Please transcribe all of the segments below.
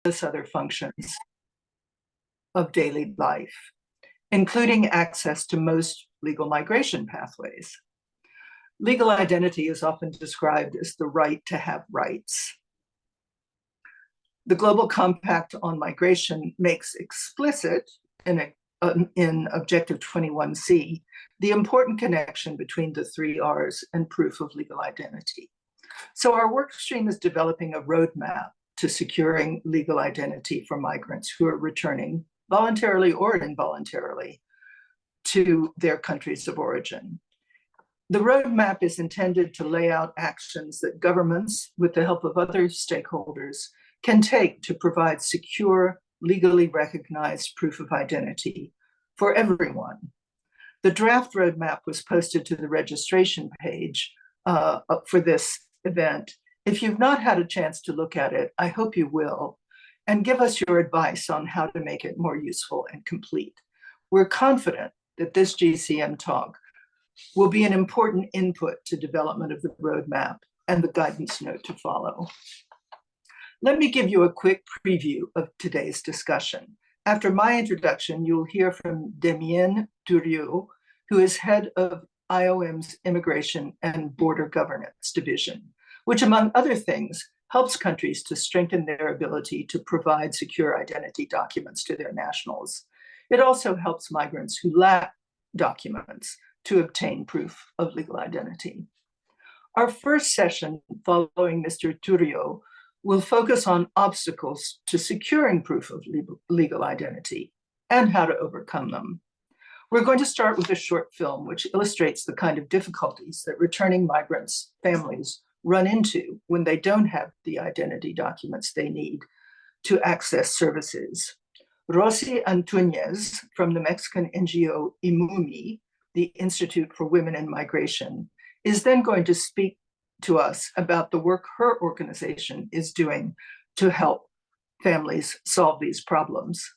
other functions of daily life, including access to most legal migration pathways. Legal identity is often described as the right to have rights. The Global Compact on Migration makes explicit in Objective 21C the important connection between the 3 R's and proof of legal identity. So our work stream is developing a roadmap to securing legal identity for migrants who are returning voluntarily or involuntarily to their countries of origin. The roadmap is intended to lay out actions that governments, with the help of other stakeholders, can take to provide secure, legally recognized proof of identity for everyone. The draft roadmap was posted to the registration page for this event. If you've not had a chance to look at it, I hope you will, and give us your advice on how to make it more useful and complete. We're confident that this GCM talk will be an important input to development of the roadmap and the guidance note to follow. Let me give you a quick preview of today's discussion. After my introduction, you'll hear from Damien Durieux, who is head of IOM's Immigration and Border Governance Division, which, among other things, helps countries to strengthen their ability to provide secure identity documents to their nationals. It also helps migrants who lack documents to obtain proof of legal identity. Our first session, following Mr. Durieux, will focus on obstacles to securing proof of legal identity and how to overcome them. We're going to start with a short film which illustrates the kind of difficulties that returning migrants' families run into when they don't have the identity documents they need to access services. Rosy Antuñez from the Mexican NGO IMUMI, the Institute for Women in Migration, is then going to speak to us about the work her organization is doing to help families solve these problems.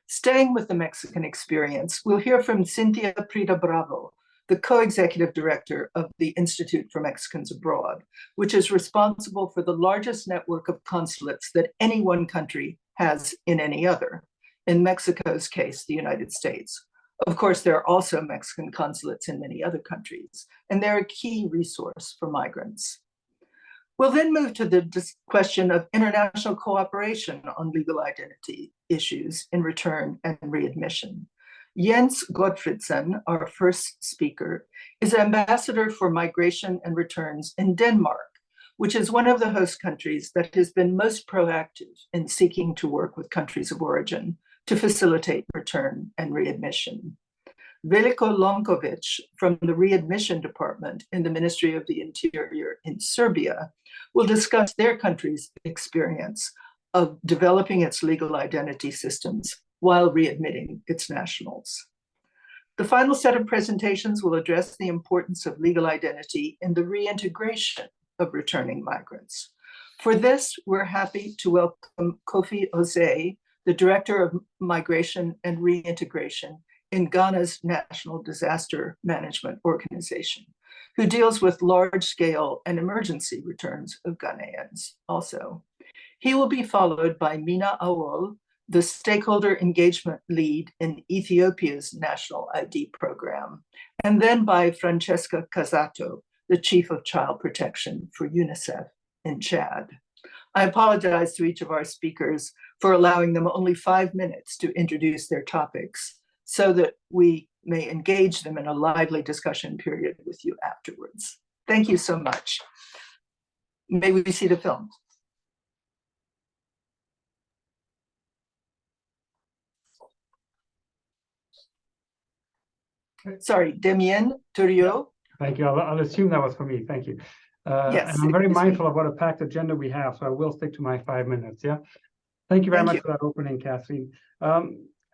Staying with the Mexican experience, we'll hear from Cynthia Prida Bravo, the co-executive director of the Institute for Mexicans Abroad, which is responsible for the largest network of consulates that any one country has in any other. In Mexico's case, the United States. Of course, there are also Mexican consulates in many other countries, and they're a key resource for migrants. We'll then move to the question of international cooperation on legal identity issues in return and readmission. Jens Godfredsen, our first speaker, is ambassador for migration and returns in Denmark, which is one of the host countries that has been most proactive in seeking to work with countries of origin to facilitate return and readmission. Veliko Lonkovic from the Readmission Department in the Ministry of the Interior in Serbia will discuss their country's experience of developing its legal identity systems while readmitting its nationals. The final set of presentations will address the importance of legal identity in the reintegration of returning migrants. For this, we're happy to welcome Kofi Ose, the Director of Migration and Reintegration in Ghana's National Disaster Management Organization, who deals with large-scale and emergency returns of Ghanaians also. He will be followed by Mina Awol, the Stakeholder Engagement Lead in Ethiopia's National ID Program, and then by Francesca Casato, the Chief of Child Protection for UNICEF in Chad. I apologize to each of our speakers for allowing them only 5 minutes to introduce their topics so that we may engage them in a lively discussion period with you afterwards. Thank you so much. May we see the film? Sorry, Damien Durieux. Thank you. I'll assume that was for me. Thank you. Yes, and I'm very mindful of what a packed agenda we have, so I will stick to my 5 minutes. Yeah. Thank you very much for that opening, Kathleen.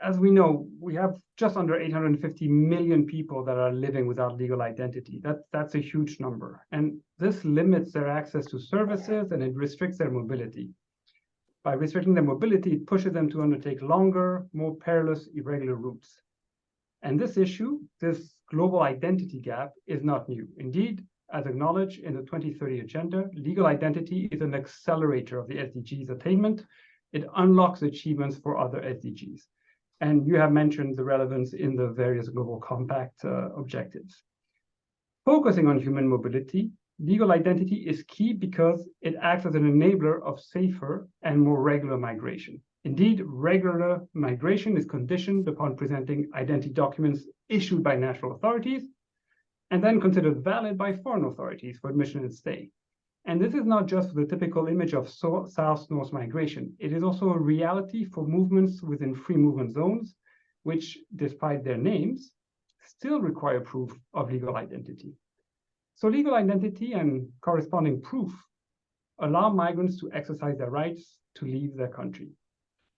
As we know, we have just under 850 million people that are living without legal identity. That's a huge number. And this limits their access to services and it restricts their mobility. By restricting their mobility, it pushes them to undertake longer, more perilous, irregular routes. And this issue, this global identity gap, is not new. Indeed, as acknowledged in the 2030 Agenda, legal identity is an accelerator of the SDGs attainment, It unlocks achievements for other SDGs. And you have mentioned the relevance in the various Global Compact objectives. Focusing on human mobility, legal identity is key because it acts as an enabler of safer and more regular migration. Indeed, regular migration is conditioned upon presenting identity documents issued by national authorities and then considered valid by foreign authorities for admission and stay. And this is not just the typical image of south-north migration. It is also a reality for movements within free movement zones, which, despite their names, still require proof of legal identity. So legal identity and corresponding proof allow migrants to exercise their rights to leave their country.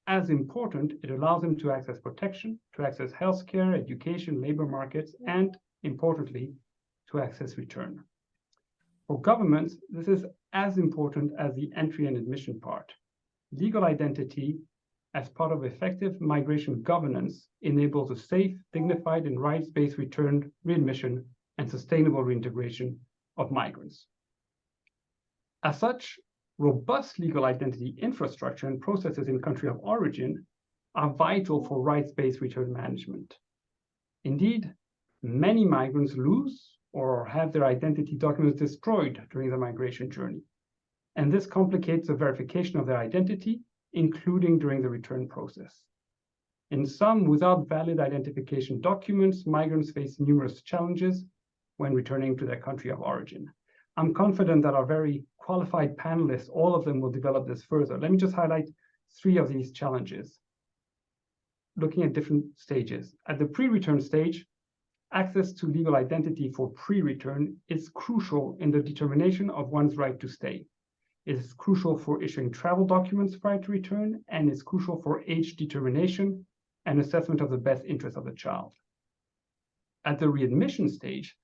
As important, it allows them to access protection, to access healthcare, education, labor markets, and, importantly, to access return. For governments, this is as important as the entry and admission part. Legal identity, as part of effective migration governance, enables a safe, dignified, and rights-based return, readmission, and sustainable reintegration of migrants. As such, robust legal identity infrastructure and processes in country of origin are vital for rights-based return management. Indeed, many migrants lose or have their identity documents destroyed during the migration journey. And this complicates the verification of their identity, including during the return process. In some, without valid identification documents, migrants face numerous challenges when returning to their country of origin. I'm confident that our very qualified panelists, all of them, will develop this further. Let me just highlight 3 of these challenges, looking at different stages. At the pre-return stage, access to legal identity for pre-return is crucial in the determination of one's right to stay. It is crucial for issuing travel documents prior to return, and is crucial for age determination and assessment of the best interest of the child. At the readmission stage,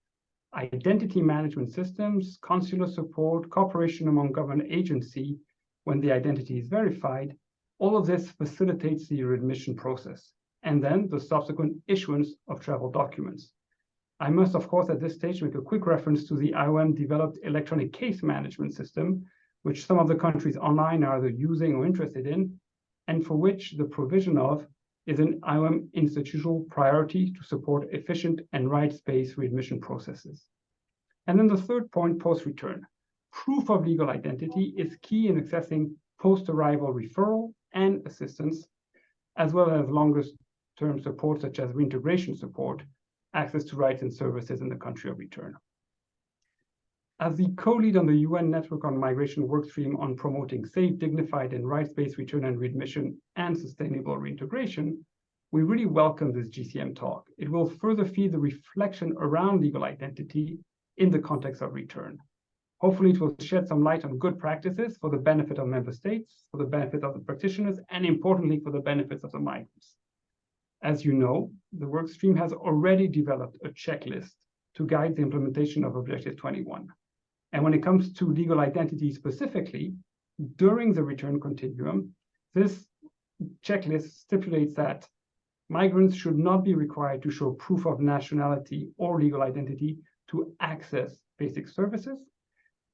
identity management systems, consular support, cooperation among government agencies when the identity is verified, all of this facilitates the readmission process, and then the subsequent issuance of travel documents. I must, of course, at this stage make a quick reference to the IOM-developed electronic case management system, which some of the countries online are either using or interested in, and for which the provision of is an IOM institutional priority to support efficient and rights-based readmission processes. And then the third point, post-return. Proof of legal identity is key in accessing post-arrival referral and assistance, as well as longer-term support such as reintegration support, access to rights and services in the country of return. As the co-lead on the UN Network on Migration workstream on promoting safe, dignified, and rights-based return and readmission and sustainable reintegration, we really welcome this GCM talk. It will further feed the reflection around legal identity in the context of return. Hopefully, it will shed some light on good practices for the benefit of member states, for the benefit of the practitioners, and importantly, for the benefits of the migrants. As you know, the workstream has already developed a checklist to guide the implementation of Objective 21. And when it comes to legal identity specifically, during the return continuum, this checklist stipulates that migrants should not be required to show proof of nationality or legal identity to access basic services,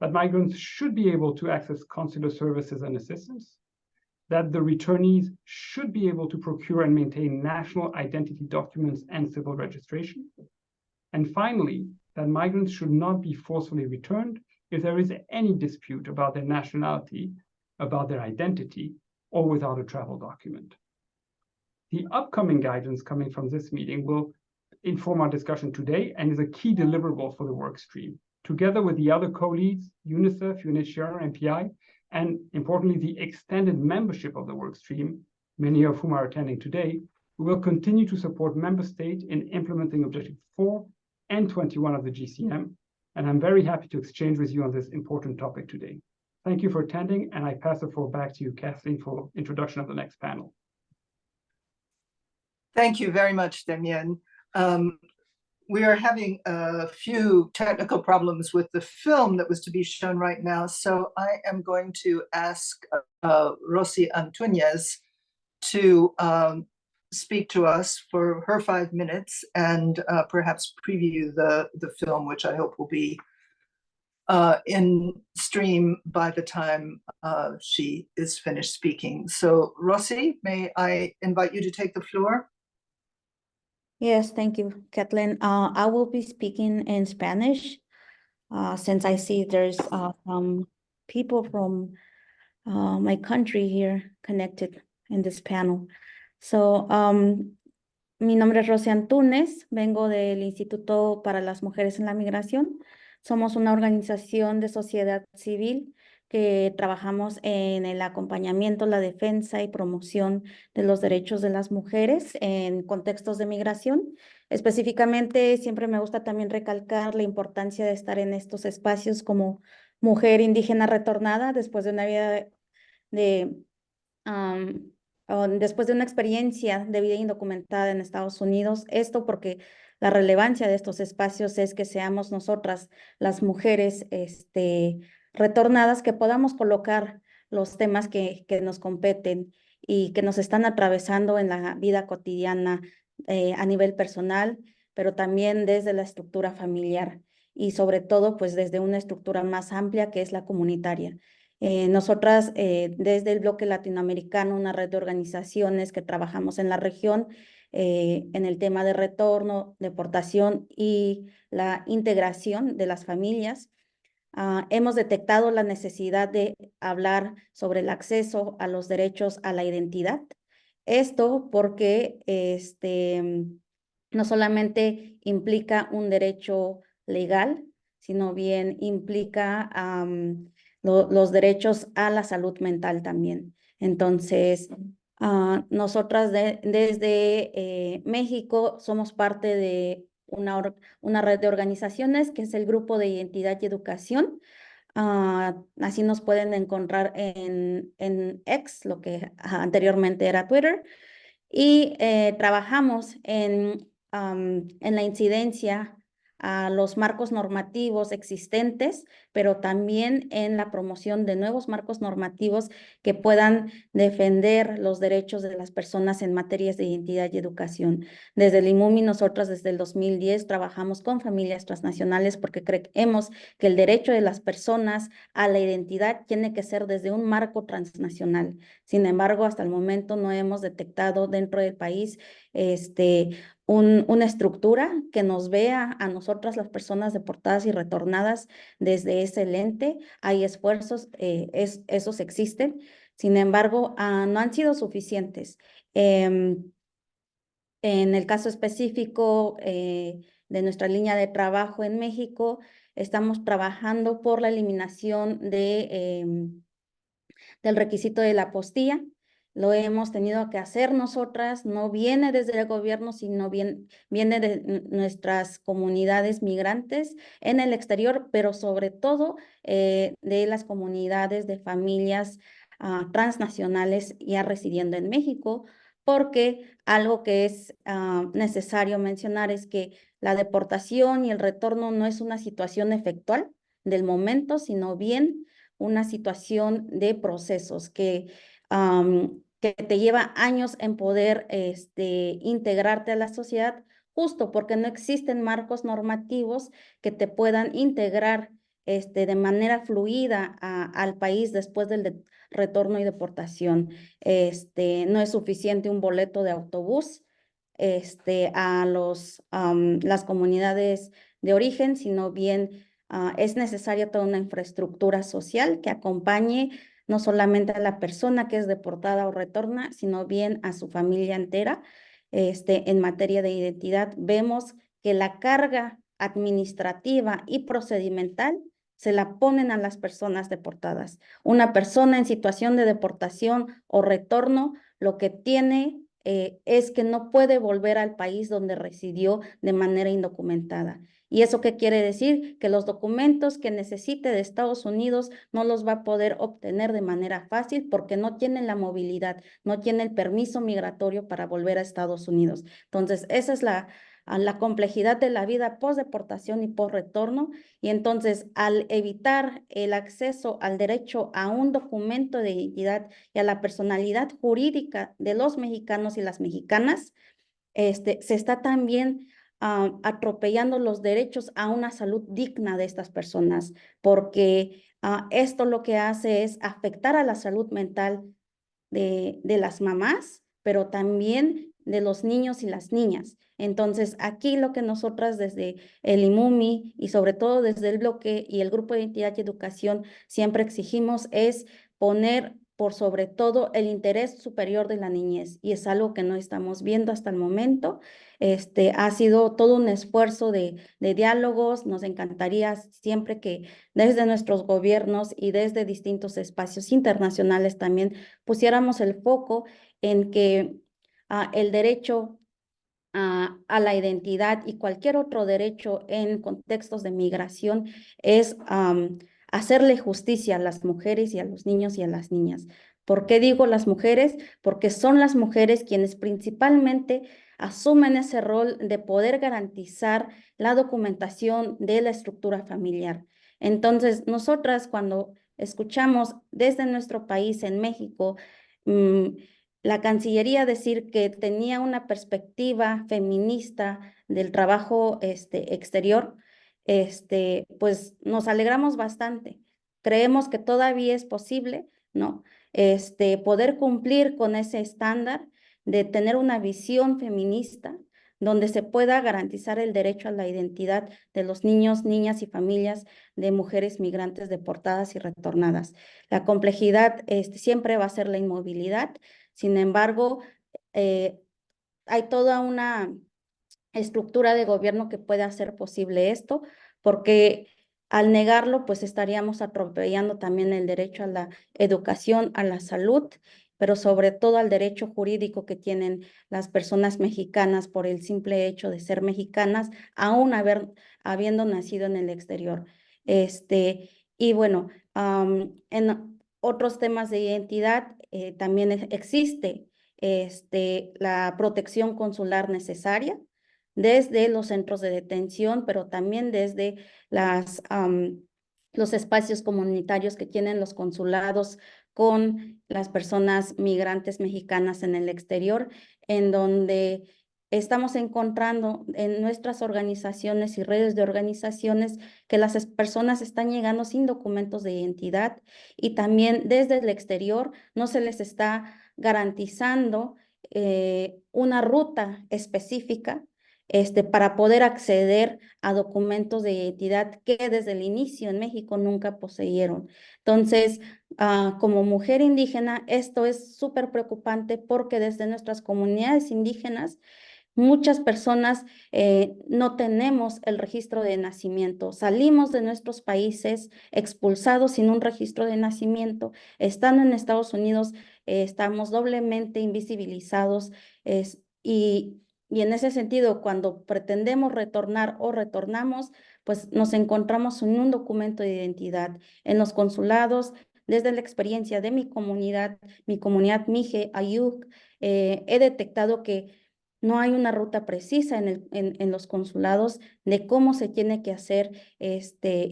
that migrants should be able to access consular services and assistance, that the returnees should be able to procure and maintain national identity documents and civil registration, and finally, that migrants should not be forcefully returned if there is any dispute about their nationality, about their identity, or without a travel document. The upcoming guidance coming from this meeting will inform our discussion today and is a key deliverable for the work stream. Together with the other co-leads, UNICEF, UNHCR, and PI, and importantly, the extended membership of the work stream, many of whom are attending today, we will continue to support member states in implementing Objective 4 and 21 of the GCM, and I'm very happy to exchange with you on this important topic today. Thank you for attending, and I pass the floor back to you, Kathleen, for introduction of the next panel. Thank you very much, Damien. We are having a few technical problems with the film that was to be shown right now, so I am going to ask Rosy Antunes to speak to us for her 5 minutes and perhaps preview the film, which I hope will be in stream by the time she is finished speaking. So Rosy, may I invite you to take the floor? Yes, thank you, Kathleen. I will be speaking in Spanish since I see there's some people from my country here connected in this panel. So, mi nombre es Rosy Antúnez, vengo del Instituto para las Mujeres en la Migración. Somos una organización de sociedad civil que trabajamos en el acompañamiento, la defensa y promoción de los derechos de las mujeres en contextos de migración. Específicamente, siempre me gusta también recalcar la importancia de estar en estos espacios como mujer indígena retornada después de una vida de después de una experiencia de vida indocumentada en Estados Unidos. Esto porque la relevancia de estos espacios es que seamos nosotras, las mujeres retornadas, que podamos colocar los temas que nos competen y que nos están atravesando en la vida cotidiana a nivel personal, pero también desde la estructura familiar y sobre todo pues desde una estructura más amplia que es la comunitaria. Nosotras, desde el bloque latinoamericano, una red de organizaciones que trabajamos en la región en el tema de retorno, deportación y la integración de las familias, hemos detectado la necesidad de hablar sobre el acceso a los derechos a la identidad. Esto porque no solamente implica un derecho legal, sino bien implica los derechos a la salud mental también. Entonces, nosotras desde México somos parte de una red de organizaciones que es el Grupo de Identidad y Educación. Así nos pueden encontrar en X, lo que anteriormente era Twitter, y trabajamos en la incidencia a los marcos normativos existentes, pero también en la promoción de nuevos marcos normativos que puedan defender los derechos de las personas en materias de identidad y educación. Desde el IMUMI, nosotros desde el 2010 trabajamos con familias transnacionales porque creemos que el derecho de las personas a la identidad tiene que ser desde un marco transnacional. Sin embargo, hasta el momento no hemos detectado dentro del país una estructura que nos vea a nosotras, las personas deportadas y retornadas, desde ese lente. Hay esfuerzos, esos existen, sin embargo, no han sido suficientes. En el caso específico de nuestra línea de trabajo en México, estamos trabajando por la eliminación del requisito de la apostilla. Lo hemos tenido que hacer nosotras, no viene desde el gobierno, sino viene de nuestras comunidades migrantes en el exterior, pero sobre todo de las comunidades de familias transnacionales ya residiendo en México, porque algo que es necesario mencionar es que la deportación y el retorno no es una situación efectual del momento, sino bien una situación de procesos que te lleva años en poder integrarte a la sociedad, justo porque no existen marcos normativos que te puedan integrar de manera fluida al país después del retorno y deportación. No es suficiente un boleto de autobús a las comunidades de origen, sino bien es necesaria toda una infraestructura social que acompañe no solamente a la persona que es deportada o retorna, sino bien a su familia entera. En materia de identidad, vemos que la carga administrativa y procedimental se la ponen a las personas deportadas. Una persona en situación de deportación o retorno, lo que tiene es que no puede volver al país donde residió de manera indocumentada. ¿Y eso qué quiere decir? Que los documentos que necesite de Estados Unidos no los va a poder obtener de manera fácil porque no tiene la movilidad, no tiene el permiso migratorio para volver a Estados Unidos. Entonces, esa es la complejidad de la vida post-deportación y post-retorno. Y entonces, al evitar el acceso al derecho a un documento de identidad y a la personalidad jurídica de los mexicanos y las mexicanas, se está también atropellando los derechos a una salud digna de estas personas, porque esto lo que hace es afectar a la salud mental de las mamás, pero también de los niños y las niñas. Entonces, aquí lo que nosotras desde el IMUMI y sobre todo desde el bloque y el Grupo de Identidad y Educación siempre exigimos es poner por sobre todo el interés superior de la niñez, y es algo que no estamos viendo hasta el momento. Ha sido todo un esfuerzo de diálogos. Nos encantaría siempre que desde nuestros gobiernos y desde distintos espacios internacionales también pusiéramos el foco en que el derecho a la identidad y cualquier otro derecho en contextos de migración es hacerle justicia a las mujeres y a los niños y a las niñas. ¿Por qué digo las mujeres? Porque son las mujeres quienes principalmente asumen ese rol de poder garantizar la documentación de la estructura familiar. Entonces, nosotras cuando escuchamos desde nuestro país en México, la Cancillería decir que tenía una perspectiva feminista del trabajo exterior, pues nos alegramos bastante. Creemos que todavía es posible, ¿no? Poder cumplir con ese estándar de tener una visión feminista donde se pueda garantizar el derecho a la identidad de los niños, niñas y familias de mujeres migrantes deportadas y retornadas. La complejidad siempre va a ser la inmovilidad. Sin embargo, hay toda una estructura de gobierno que puede hacer posible esto, porque al negarlo, pues estaríamos atropellando también el derecho a la educación, a la salud, pero sobre todo al derecho jurídico que tienen las personas mexicanas por el simple hecho de ser mexicanas, aún habiendo nacido en el exterior. Y bueno, en otros temas de identidad también existe la protección consular necesaria desde los centros de detención, pero también desde los espacios comunitarios que tienen los consulados con las personas migrantes mexicanas en el exterior, en donde estamos encontrando en nuestras organizaciones y redes de organizaciones que las personas están llegando sin documentos de identidad, y también desde el exterior no se les está garantizando una ruta específica para poder acceder a documentos de identidad que desde el inicio en México nunca poseyeron. Entonces, como mujer indígena, esto es súper preocupante porque desde nuestras comunidades indígenas muchas personas no tenemos el registro de nacimiento. Salimos de nuestros países expulsados sin un registro de nacimiento. Estando en Estados Unidos, estamos doblemente invisibilizados. Y en ese sentido, cuando pretendemos retornar o retornamos, pues nos encontramos en un documento de identidad. En los consulados, desde la experiencia de mi comunidad Mije, Ayuk, he detectado que no hay una ruta precisa en los consulados de cómo se tiene que hacer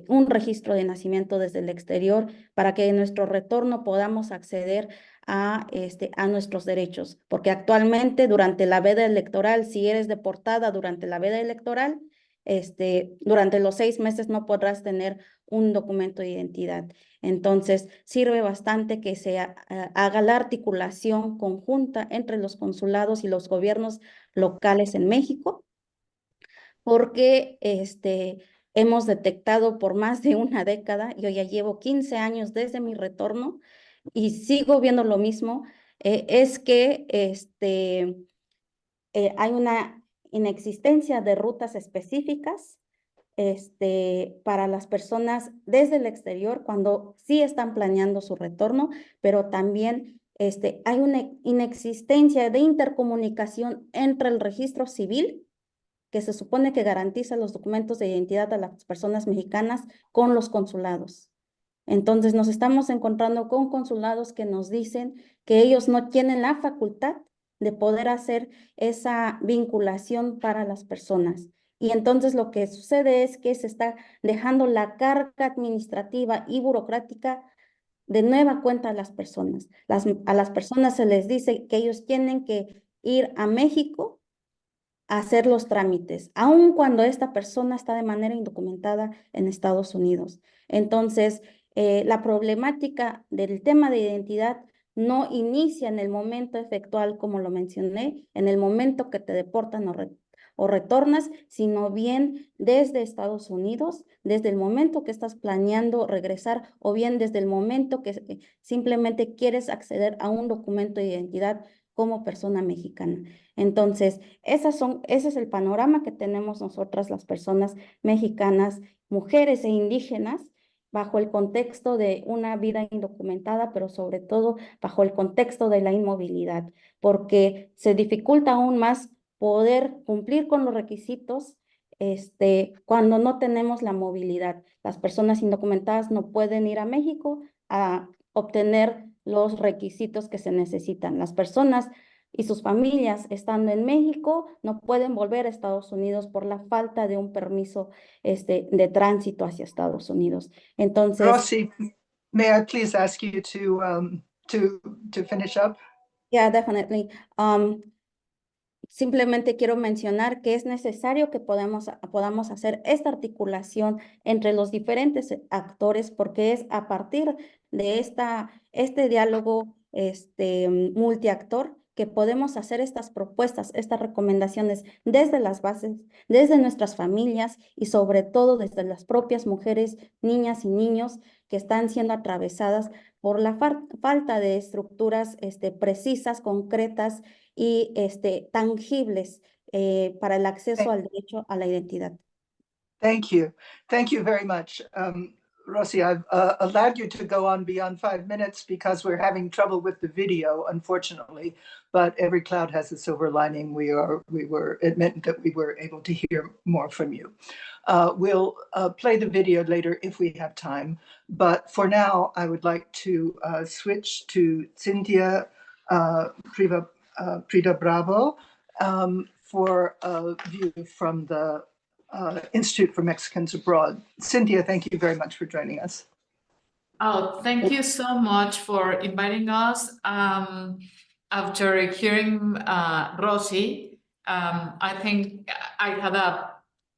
un registro de nacimiento desde el exterior para que en nuestro retorno podamos acceder a nuestros derechos. Porque actualmente durante la veda electoral, si eres deportada durante la veda electoral, durante los 6 meses no podrás tener un documento de identidad. Entonces, sirve bastante que se haga la articulación conjunta entre los consulados y los gobiernos locales en México, porque hemos detectado por más de una década, yo ya llevo 15 años desde mi retorno y sigo viendo lo mismo, es que hay una inexistencia de rutas específicas para las personas desde el exterior cuando sí están planeando su retorno, pero también hay una inexistencia de intercomunicación entre el registro civil, que se supone que garantiza los documentos de identidad a las personas mexicanas, con los consulados. Entonces nos estamos encontrando con consulados que nos dicen que ellos no tienen la facultad de poder hacer esa vinculación para las personas. Y entonces lo que sucede es que se está dejando la carga administrativa y burocrática de nueva cuenta a las personas. A las personas se les dice que ellos tienen que ir a México hacer los trámites, aun cuando esta persona está de manera indocumentada en Estados Unidos. Entonces, la problemática del tema de identidad no inicia en el momento efectual, como lo mencioné, en el momento que te deportan o retornas, sino bien desde Estados Unidos, desde el momento que estás planeando regresar o bien desde el momento que simplemente quieres acceder a un documento de identidad como persona mexicana. Entonces, ese es el panorama que tenemos nosotras, las personas mexicanas, mujeres e indígenas, bajo el contexto de una vida indocumentada, pero sobre todo bajo el contexto de la inmovilidad, porque se dificulta aún más poder cumplir con los requisitos cuando no tenemos la movilidad. Las personas indocumentadas no pueden ir a México a obtener los requisitos que se necesitan. Las personas y sus familias estando en México no pueden volver a Estados Unidos por la falta de un permiso de tránsito hacia Estados Unidos. Entonces, Rossi, may I please ask you to finish up? yeah, definitely. Simplemente quiero mencionar que es necesario que podamos hacer esta articulación entre los diferentes actores, porque es a partir de este diálogo multiactor que podemos hacer estas propuestas, estas recomendaciones desde las bases, desde nuestras familias y sobre todo desde las propias mujeres, niñas y niños que están siendo atravesadas por la falta de estructuras precisas, concretas y tangibles para el acceso al derecho a la identidad. Thank you. Thank you very much. Rossi, I've allowed you to go on beyond 5 minutes because we're having trouble with the video, unfortunately, but every cloud has a silver lining. It meant that we were able to hear more from you. We'll play the video later if we have time, but for now, I would like to switch to Cynthia Prida Bravo for a view from the Institute for Mexicans Abroad. Cynthia, thank you very much for joining us. Oh, thank you so much for inviting us. After hearing Rossi, I think I had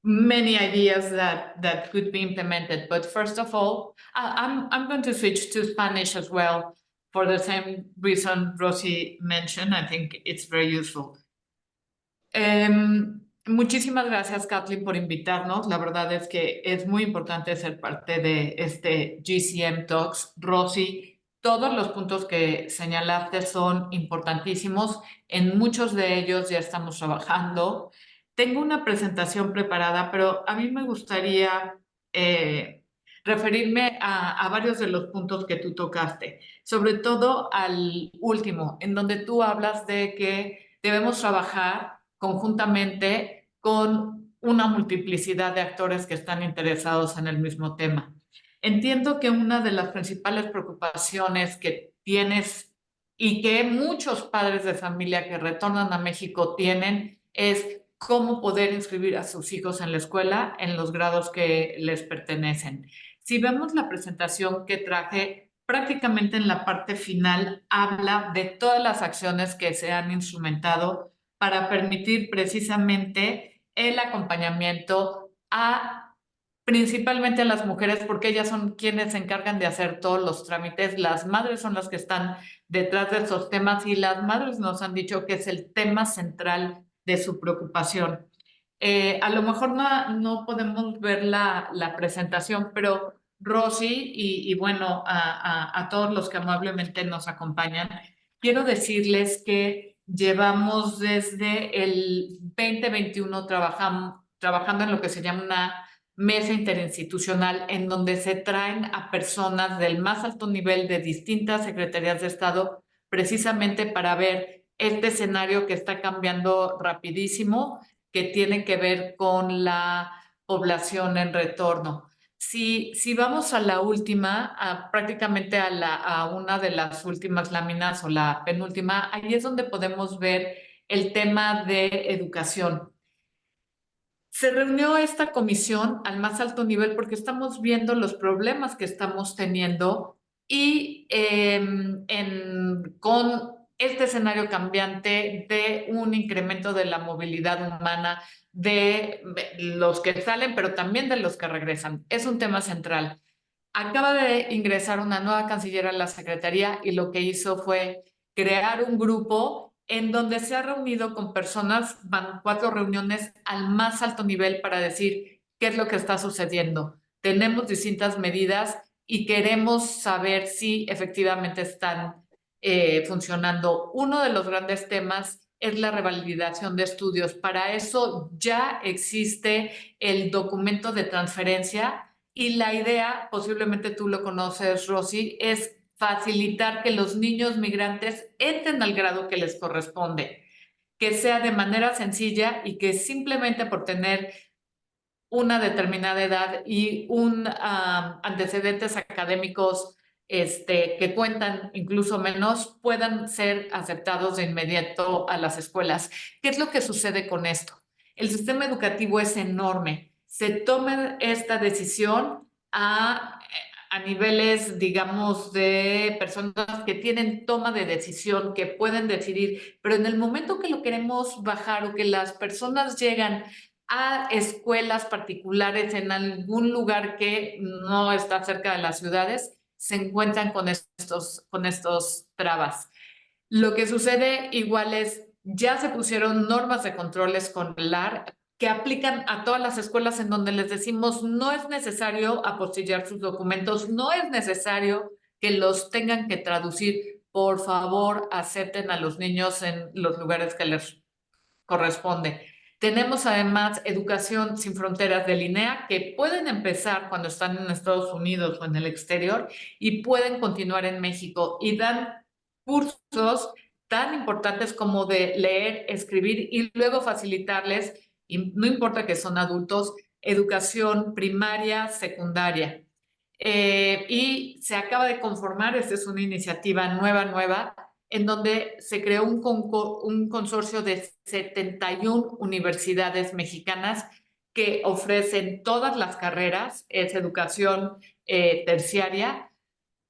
many ideas that could be implemented. But first of all, I'm going to switch to Spanish as well for the same reason Rossi mentioned. I think it's very useful. Muchísimas gracias, Kathleen, por invitarnos. La verdad es que es muy importante ser parte de este GCM Talks. Rosy, todos los puntos que señalaste son importantísimos. En muchos de ellos ya estamos trabajando. Tengo una presentación preparada, pero a mí me gustaría referirme a varios de los puntos que tú tocaste, sobre todo al último, en donde tú hablas de que debemos trabajar conjuntamente con una multiplicidad de actores que están interesados en el mismo tema. Entiendo que una de las principales preocupaciones que tienes y que muchos padres de familia que retornan a México tienen es cómo poder inscribir a sus hijos en la escuela en los grados que les pertenecen. Si vemos la presentación que traje, prácticamente en la parte final habla de todas las acciones que se han instrumentado para permitir precisamente el acompañamiento principalmente a las mujeres, porque ellas son quienes se encargan de hacer todos los trámites. Las madres son las que están detrás de esos temas y las madres nos han dicho que es el tema central de su preocupación. A lo mejor no podemos ver la presentación, pero Rosy y bueno, a todos los que amablemente nos acompañan, quiero decirles que llevamos desde el 2021 trabajando en lo que se llama una mesa interinstitucional en donde se traen a personas del más alto nivel de distintas secretarías de Estado precisamente para ver este escenario que está cambiando rapidísimo, que tiene que ver con la población en retorno. Si vamos a la última, prácticamente a una de las últimas láminas o la penúltima, ahí es donde podemos ver el tema de educación. Se reunió esta comisión al más alto nivel porque estamos viendo los problemas que estamos teniendo y con este escenario cambiante de un incremento de la movilidad humana, de los que salen, pero también de los que regresan. Es un tema central. Acaba de ingresar una nueva canciller a la Secretaría y lo que hizo fue crear un grupo en donde se ha reunido con personas, van 4 reuniones al más alto nivel para decir qué es lo que está sucediendo. Tenemos distintas medidas y queremos saber si efectivamente están funcionando. Uno de los grandes temas es la revalidación de estudios. Para eso ya existe el documento de transferencia y la idea, posiblemente tú lo conoces, Rosy, es facilitar que los niños migrantes entren al grado que les corresponde, que sea de manera sencilla y que simplemente por tener una determinada edad y antecedentes académicos que cuentan incluso menos, puedan ser aceptados de inmediato a las escuelas. ¿Qué es lo que sucede con esto? El sistema educativo es enorme. Se toma esta decisión a niveles, digamos, de personas que tienen toma de decisión, que pueden decidir, pero en el momento que lo queremos bajar o que las personas llegan a escuelas particulares en algún lugar que no está cerca de las ciudades, se encuentran con estos trabas. Lo que sucede igual es, ya se pusieron normas de control escolar que aplican a todas las escuelas en donde les decimos no es necesario apostillar sus documentos, no es necesario que los tengan que traducir. Por favor, acepten a los niños en los lugares que les corresponde. Tenemos además Educación Sin Fronteras de Linea, que pueden empezar cuando están en Estados Unidos o en el exterior y pueden continuar en México y dan cursos tan importantes como de leer, escribir y luego facilitarles, y no importa que son adultos, educación primaria, secundaria. Y se acaba de conformar, esta es una iniciativa nueva, en donde se creó un consorcio de 71 universidades mexicanas que ofrecen todas las carreras, es educación terciaria,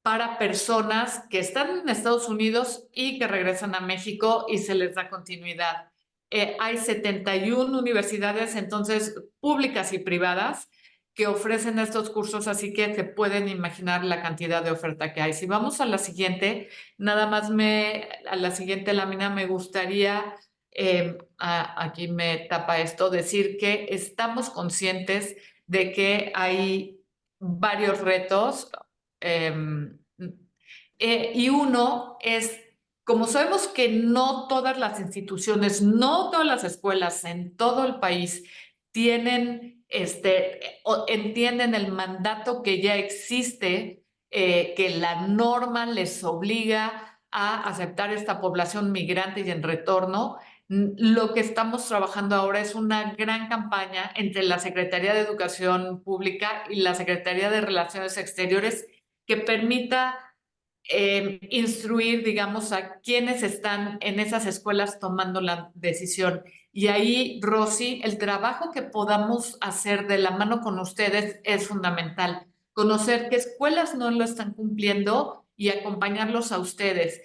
para personas que están en Estados Unidos y que regresan a México y se les da continuidad. Hay 71 universidades, entonces, públicas y privadas, que ofrecen estos cursos, así que se pueden imaginar la cantidad de oferta que hay. Si vamos a la siguiente, a la siguiente lámina me gustaría, aquí me tapa esto, decir que estamos conscientes de que hay varios retos. Y uno es, como sabemos que no todas las instituciones, no todas las escuelas en todo el país tienen, o entienden el mandato que ya existe, que la norma les obliga a aceptar esta población migrante y en retorno. Lo que estamos trabajando ahora es una gran campaña entre la Secretaría de Educación Pública y la Secretaría de Relaciones Exteriores que permita instruir, digamos, a quienes están en esas escuelas tomando la decisión. Y ahí, Rosy, el trabajo que podamos hacer de la mano con ustedes es fundamental. Conocer qué escuelas no lo están cumpliendo y acompañarlos a ustedes.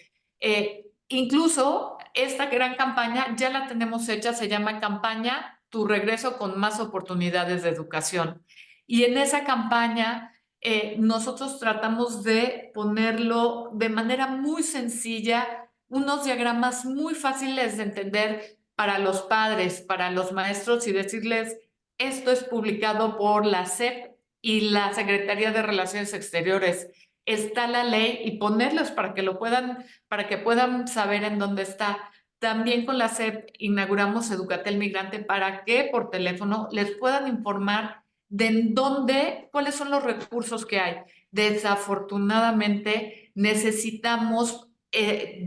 Incluso esta gran campaña ya la tenemos hecha, se llama campaña Tu regreso con más oportunidades de educación. Y en esa campaña nosotros tratamos de ponerlo de manera muy sencilla, unos diagramas muy fáciles de entender para los padres, para los maestros y decirles, esto es publicado por la SEP y la Secretaría de Relaciones Exteriores. Está la ley y ponerlos para que puedan saber en dónde está. También con la SEP inauguramos Educatel Migrante para que por teléfono les puedan informar de en dónde, cuáles son los recursos que hay. Desafortunadamente necesitamos,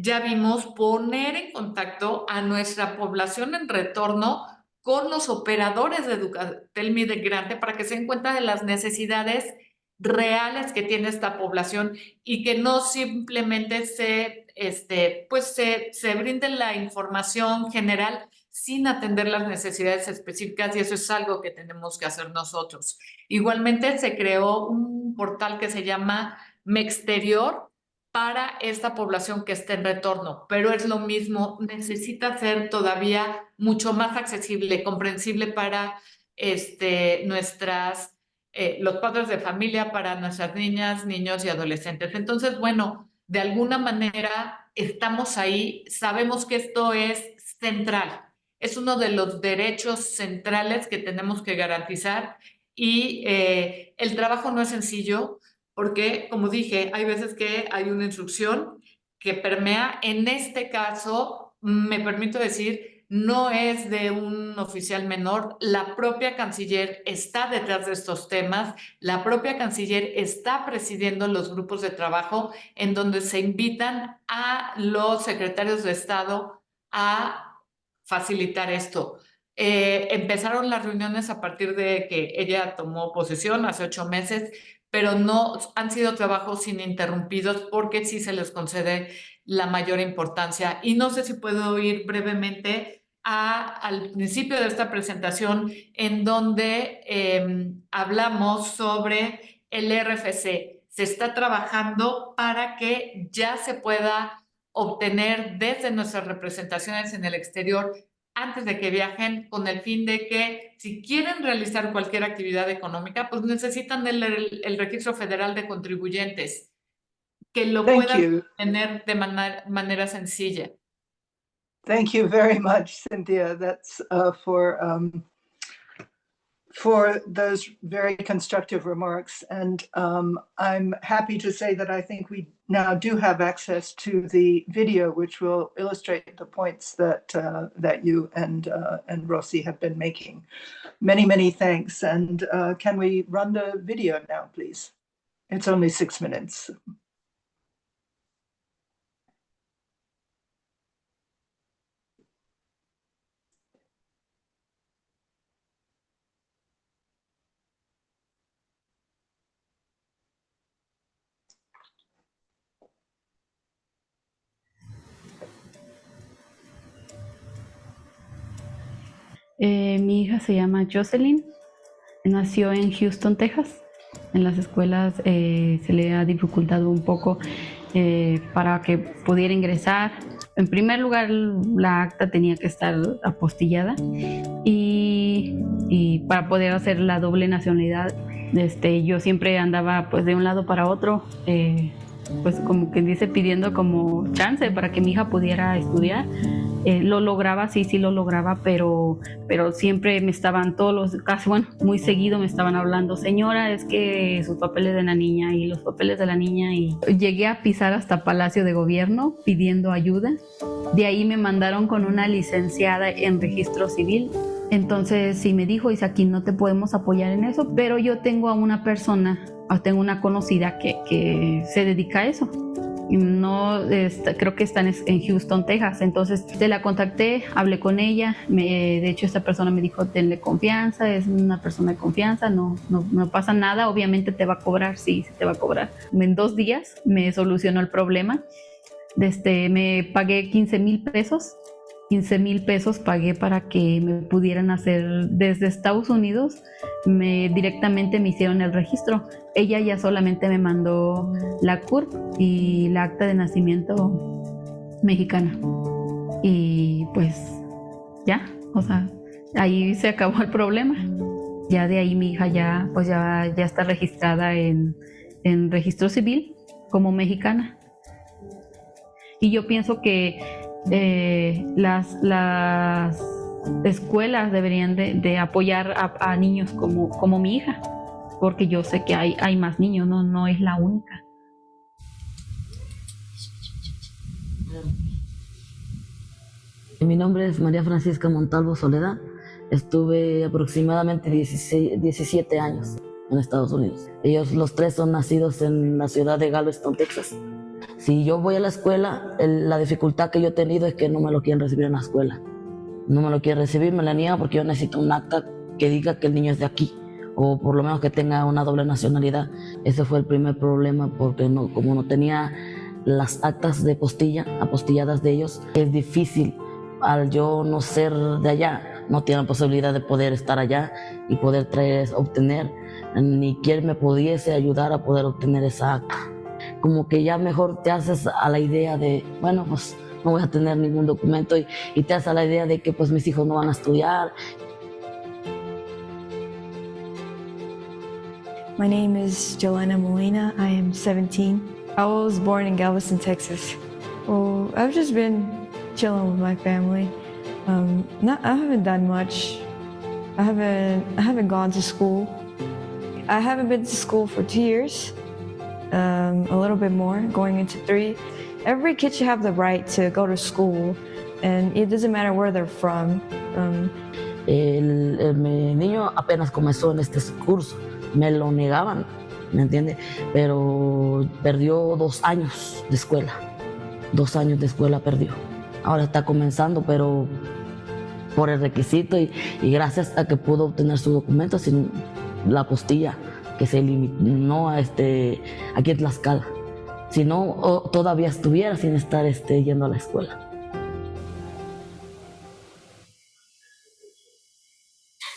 ya vimos, poner en contacto a nuestra población en retorno con los operadores de Educatel Migrante para que se den cuenta de las necesidades reales que tiene esta población y que no simplemente se brinde la información general sin atender las necesidades específicas y eso es algo que tenemos que hacer nosotros. Igualmente se creó un portal que se llama Mexterior para esta población que está en retorno, pero es lo mismo, necesita ser todavía mucho más accesible, comprensible para los padres de familia, para nuestras niñas, niños y adolescentes. Entonces, bueno, de alguna manera estamos ahí, sabemos que esto es central, es uno de los derechos centrales que tenemos que garantizar y el trabajo no es sencillo porque, como dije, hay veces que hay una instrucción que permea. En este caso, me permito decir, no es de un oficial menor. La propia canciller está detrás de estos temas. La propia canciller está presidiendo los grupos de trabajo en donde se invitan a los secretarios de Estado a facilitar esto. Empezaron las reuniones a partir de que ella tomó posesión hace 8 meses, pero no han sido trabajos ininterrumpidos porque sí se les concede la mayor importancia. Y no sé si puedo ir brevemente al principio de esta presentación en donde hablamos sobre el RFC. Se está trabajando para que ya se pueda obtener desde nuestras representaciones en el exterior antes de que viajen, con el fin de que si quieren realizar cualquier actividad económica, pues necesitan el registro federal de contribuyentes, que lo Thank puedan you. tener de manera sencilla. Thank you very much, Cynthia. That's for those very constructive remarks. And I'm happy to say that I think we now do have access to the video, which will illustrate the points that that you and Rossi have been making. Many, many thanks. And can we run the video now, please? It's only 6 minutes. Mi hija se llama Jocelyn, nació en Houston, Texas. En las escuelas se le ha dificultado un poco para que pudiera ingresar. En primer lugar, la acta tenía que estar apostillada y para poder hacer la doble nacionalidad, yo siempre andaba pues de un lado para otro, pues como quien dice, pidiendo como chance para que mi hija pudiera estudiar. Lo lograba, sí lo lograba, pero siempre me estaban casi, bueno, muy seguido me estaban hablando, señora, es que sus papeles de la niña y los papeles de la niña, y llegué a pisar hasta Palacio de Gobierno pidiendo ayuda. De ahí me mandaron con una licenciada en registro civil. Entonces sí me dijo, Isaquín, no te podemos apoyar en eso, pero yo tengo a una persona, tengo una conocida que se dedica a eso. No, creo que está en Houston, Texas. Entonces te la contacté, hablé con ella, de hecho esta persona me dijo, tenle confianza, es una persona de confianza, no pasa nada, obviamente te va a cobrar, sí te va a cobrar. En 2 días me solucionó el problema. Me pagué 15,000 pesos. 15,000 pesos pagué para que me pudieran hacer desde Estados Unidos, directamente me hicieron el registro. Ella ya solamente me mandó la CURP y la acta de nacimiento mexicana. Y pues ya, o sea, ahí se acabó el problema. Ya de ahí mi hija ya está registrada en registro civil como mexicana. Y yo pienso que las escuelas deberían de apoyar a niños como mi hija, porque yo sé que hay más niños, no es la única. Mi nombre es María Francisca Montalvo Soledad. Estuve aproximadamente 17 años en Estados Unidos. Ellos los 3 son nacidos en la ciudad de Galveston, Texas. Si yo voy a la escuela, la dificultad que yo he tenido es que no me lo quieren recibir en la escuela. No me lo quieren recibir, me la niegan porque yo necesito un acta que diga que el niño es de aquí, o por lo menos que tenga una doble nacionalidad. Ese fue el primer problema, porque como no tenía las actas de apostilladas de ellos, es difícil. Al yo no ser de allá, no tienen posibilidad de poder estar allá y poder obtener, ni quien me pudiese ayudar a poder obtener esa acta. como que ya mejor te haces a la idea de, bueno, pues no voy a tener ningún documento y te haces a la idea de que pues mis hijos no van a estudiar. My name is Joanna Molina. I am 17. I was born in Galveston, Texas. Well, I've just been chilling with my family. I haven't done much. I haven't gone to school. I haven't been to school for 2 years, a little bit more, going into 3. Every kid should have the right to go to school, and it doesn't matter where they're from. Mi niño apenas comenzó en este curso, me lo negaban, ¿me entiende? Pero perdió 2 años de escuela, 2 años de escuela perdió. Ahora está comenzando, pero por el requisito y gracias a que pudo obtener su documento sin la apostilla que se eliminó aquí en Tlaxcala. Si no, todavía estuviera sin estar yendo a la escuela.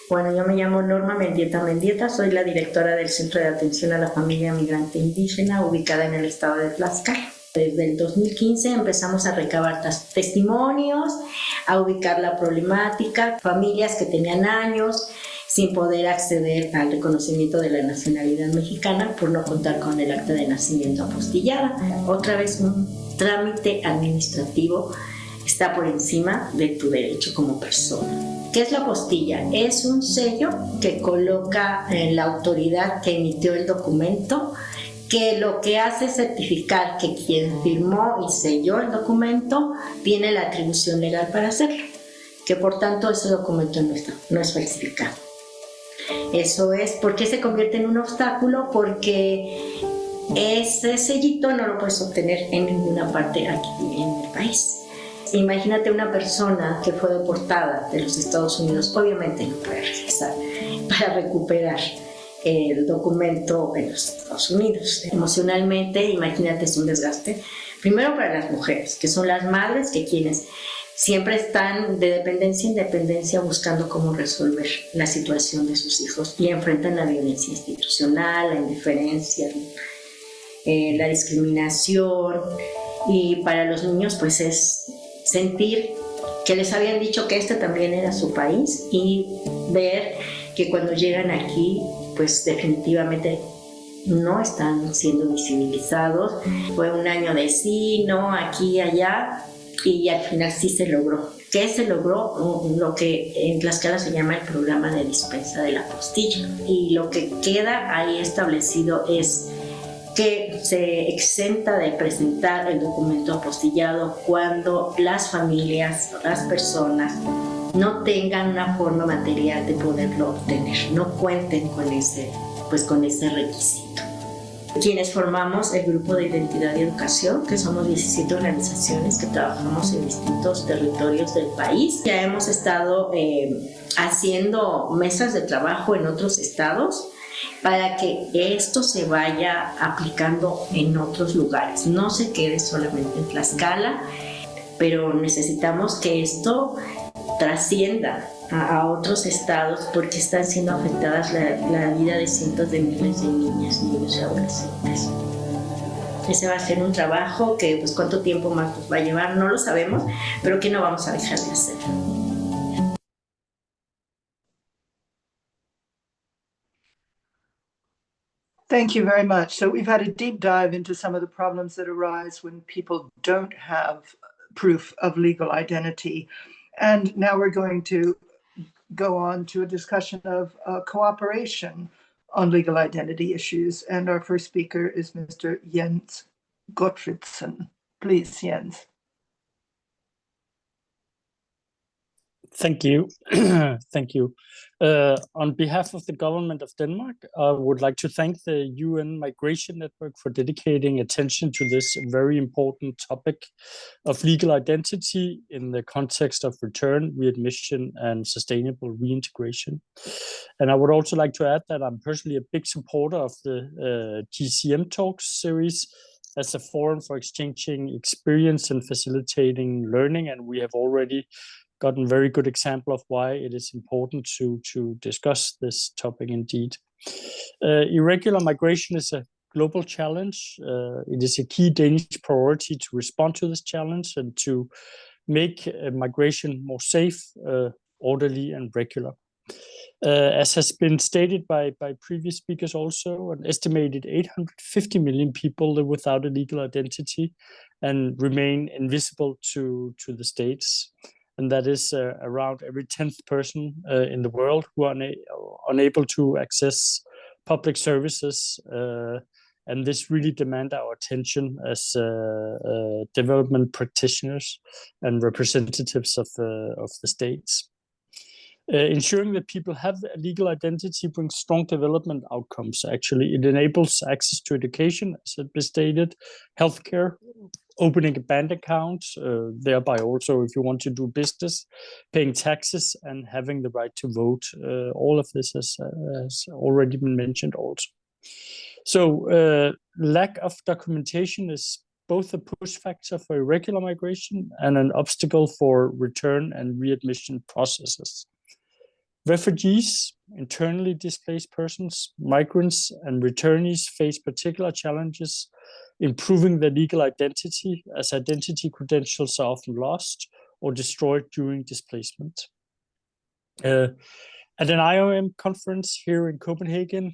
Bueno, yo me llamo Norma Mendieta, soy la directora del Centro de Atención a la Familia Migrante Indígena, ubicada en el estado de Tlaxcala. Desde el 2015 empezamos a recabar testimonios, a ubicar la problemática, familias que tenían años sin poder acceder al reconocimiento de la nacionalidad mexicana por no contar con el acta de nacimiento apostillada. Otra vez, un trámite administrativo está por encima de tu derecho como persona. ¿Qué es la apostilla? Es un sello que coloca la autoridad que emitió el documento, que lo que hace es certificar que quien firmó y selló el documento tiene la atribución legal para hacerlo, que por tanto ese documento no es falsificado. Eso es, ¿por qué se convierte en un obstáculo? Porque ese sellito no lo puedes obtener en ninguna parte aquí en el país. Imagínate una persona que fue deportada de los Estados Unidos, obviamente no puede regresar para recuperar el documento en los Estados Unidos. Emocionalmente, imagínate, es un desgaste. Primero para las mujeres, que son las madres, que quienes siempre están de dependencia en dependencia buscando cómo resolver la situación de sus hijos y enfrentan la violencia institucional, la indiferencia, la discriminación. Y para los niños, pues es sentir que les habían dicho que este también era su país y ver que cuando llegan aquí, pues definitivamente no están siendo visibilizados. Fue un año de sí, no, aquí, allá, y al final sí se logró. ¿Qué se logró? Lo que en Tlaxcala se llama el programa de dispensa de la apostilla. Y lo que queda ahí establecido es que se exenta de presentar el documento apostillado cuando las familias, las personas, no tengan una forma material de poderlo obtener, no cuenten con ese requisito. Quienes formamos el Grupo de Identidad y Educación, que somos 17 organizaciones que trabajamos en distintos territorios del país, ya hemos estado haciendo mesas de trabajo en otros estados para que esto se vaya aplicando en otros lugares, no se quede solamente en Tlaxcala, pero necesitamos que esto trascienda a otros estados porque están siendo afectadas la vida de cientos de miles de niñas, niños y adolescentes. Ese va a ser un trabajo que, pues, ¿cuánto tiempo más nos va a llevar? No lo sabemos, pero que no vamos a dejar de hacer. Thank you very much. So we've had a deep dive into some of the problems that arise when people don't have proof of legal identity. And now we're going to go on to a discussion of cooperation on legal identity issues. And our first speaker is Mr. Jens Gottfriedsen. Please, Jens. Thank you. Thank you. On behalf of the government of Denmark, I would like to thank the UN Migration Network for dedicating attention to this very important topic of legal identity in the context of return, readmission, and sustainable reintegration. And I would also like to add that I'm personally a big supporter of the GCM Talks series as a forum for exchanging experience and facilitating learning, and we have already gotten a very good example of why it is important to discuss this topic indeed. Irregular migration is a global challenge. It is a key Danish priority to respond to this challenge and to make migration more safe, orderly, and regular. As has been stated by previous speakers also, an estimated 850 million people live without a legal identity and remain invisible to the states. And that is around every 10th person in the world who are unable to access public services. And this really demands our attention as development practitioners and representatives of the states. Ensuring that people have a legal identity brings strong development outcomes. Actually, it enables access to education, as it was stated, healthcare, opening a bank account, thereby also, if you want to do business, paying taxes, and having the right to vote. All of this has already been mentioned also. So lack of documentation is both a push factor for irregular migration and an obstacle for return and readmission processes. Refugees, internally displaced persons, migrants, and returnees face particular challenges in proving their legal identity, as identity credentials are often lost or destroyed during displacement. At an IOM conference here in Copenhagen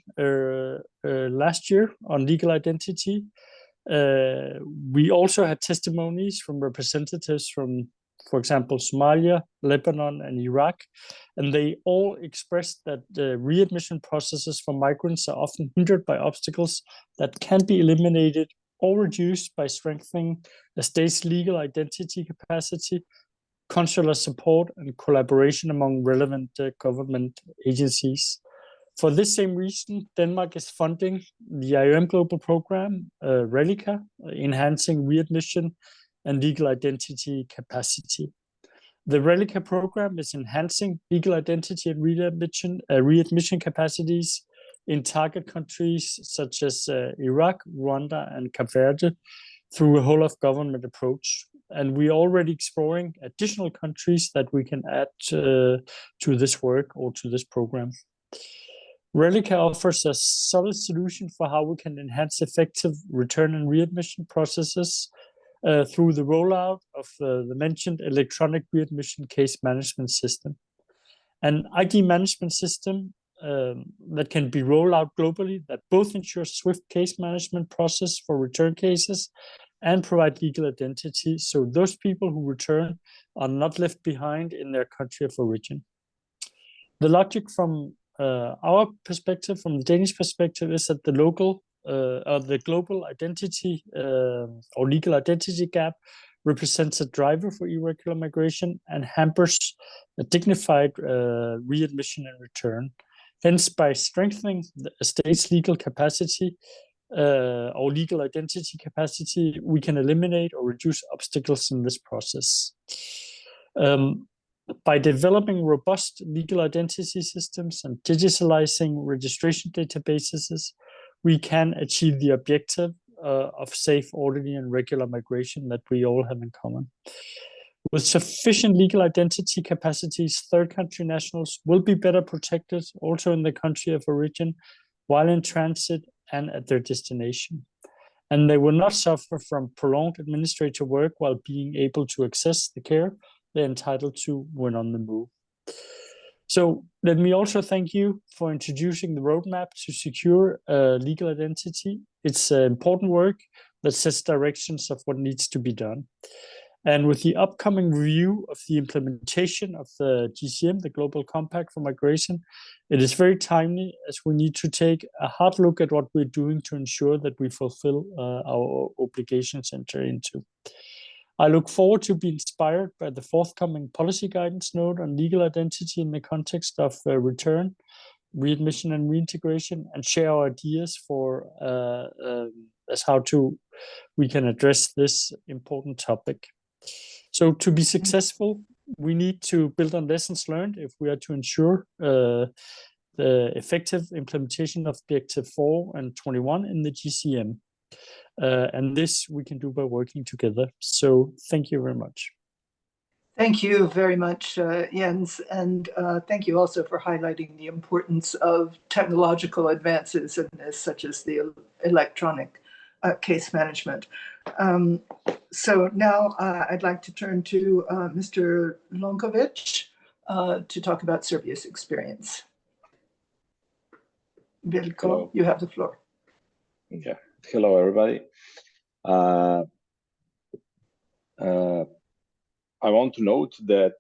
last year on legal identity, we also had testimonies from representatives from, for example, Somalia, Lebanon, and Iraq, and they all expressed that the readmission processes for migrants are often hindered by obstacles that can be eliminated or reduced by strengthening a state's legal identity capacity, consular support, and collaboration among relevant government agencies. For this same reason, Denmark is funding the IOM Global Program, RELICA, enhancing readmission and legal identity capacity. The RELICA program is enhancing legal identity and readmission capacities in target countries such as Iraq, Rwanda, and Cape Verde through a whole-of-government approach. And we're already exploring additional countries that we can add to this work or to this program. RELICA offers a solid solution for how we can enhance effective return and readmission processes through the rollout of the mentioned electronic readmission case management system. An ID management system that can be rolled out globally that both ensures swift case management process for return cases and provide legal identity, so those people who return are not left behind in their country of origin. The logic from our perspective, from the Danish perspective, is that the global identity or legal identity gap represents a driver for irregular migration and hampers a dignified readmission and return. Hence, by strengthening the state's legal capacity or legal identity capacity, we can eliminate or reduce obstacles in this process. By developing robust legal identity systems and digitalizing registration databases, we can achieve the objective of safe, orderly, and regular migration that we all have in common. With sufficient legal identity capacities, third country nationals will be better protected also in the country of origin, while in transit and at their destination. And they will not suffer from prolonged administrative work while being able to access the care they're entitled to when on the move. So let me also thank you for introducing the roadmap to secure legal identity. It's important work that sets directions of what needs to be done. And with the upcoming review of the implementation of the GCM, the Global Compact for Migration, it is very timely, as we need to take a hard look at what we're doing to ensure that we fulfill our obligations and enter into. I look forward to be inspired by the forthcoming policy guidance note on legal identity in the context of return, readmission, and reintegration, and share our ideas for as how we can address this important topic. So to be successful, we need to build on lessons learned if we are to ensure the effective implementation of Objective 4 and 21 in the GCM. And this we can do by working together. So thank you very much. Thank you very much, Jens, and thank you also for highlighting the importance of technological advances in this, such as the electronic case management. So now I'd like to turn to Mr. Lonkovic to talk about Serbia's experience. Veljko, you have the floor. Yeah. Hello, everybody. I want to note that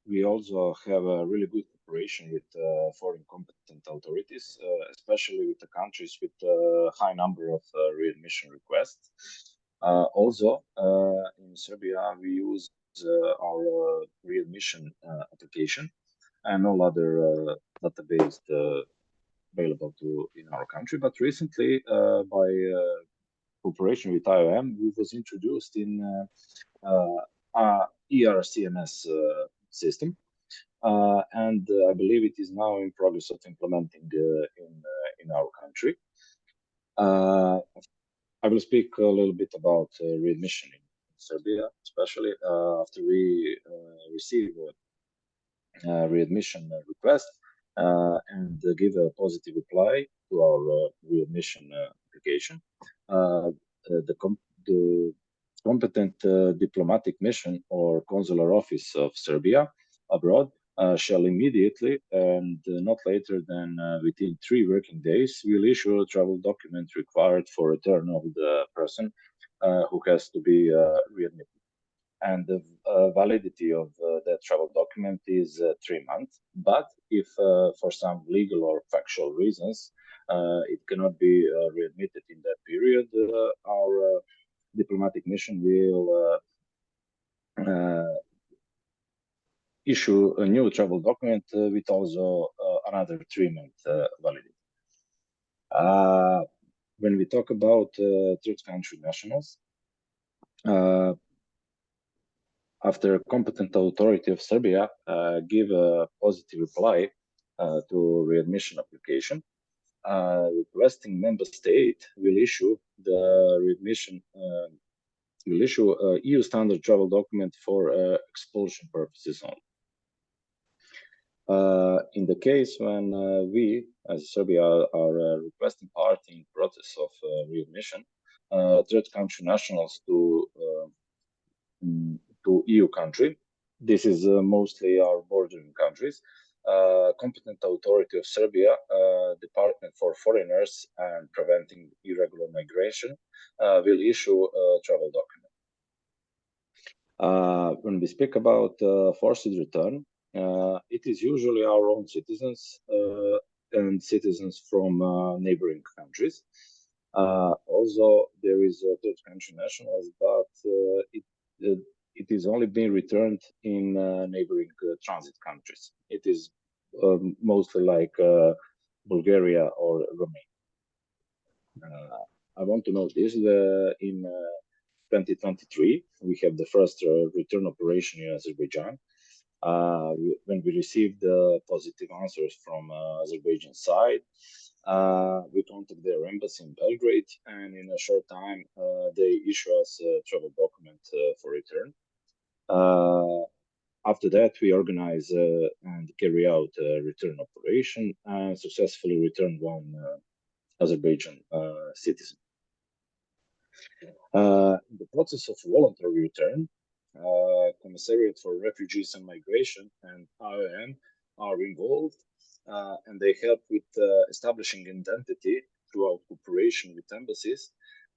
we also have a really good cooperation with foreign competent authorities, especially with the countries with a high number of readmission requests. Also, in Serbia, we use our readmission application and all other database available in our country. But recently, by cooperation with IOM, we was introduced in ERCMS system, and I believe it is now in progress of implementing in our country. I will speak a little bit about readmission in Serbia, especially after we receive a readmission request and give a positive reply to our readmission application. The competent diplomatic mission or consular office of Serbia abroad shall immediately and not later than within 3 working days will issue a travel document required for return of the person who has to be readmitted. And the validity of that travel document is 3 months. But if for some legal or factual reasons it cannot be readmitted in that period, our diplomatic mission will issue a new travel document with also another 3-month validity. When we talk about third country nationals, after competent authority of Serbia give a positive reply to readmission application, requesting member state will issue the readmission will issue a EU standard travel document for expulsion purposes only. In the case when we, as Serbia, are requesting party in process of readmission, third country nationals to EU country, this is mostly our bordering countries, competent authority of Serbia, Department for Foreigners and Preventing Irregular Migration, will issue a travel document. When we speak about forced return, it is usually our own citizens and citizens from neighboring countries. Also, there is third country nationals, but it is only being returned in neighboring transit countries. It is mostly like Bulgaria or Romania. I want to note this, in 2023, we have the first return operation in Azerbaijan. When we received positive answers from Azerbaijan side, we contacted their embassy in Belgrade, and in a short time, they issue us a travel document for return. After that, we organize and carry out a return operation and successfully return one Azerbaijan citizen. The process of voluntary return, Commissariat for Refugees and Migration and IOM are involved, and they help with establishing identity throughout cooperation with embassies,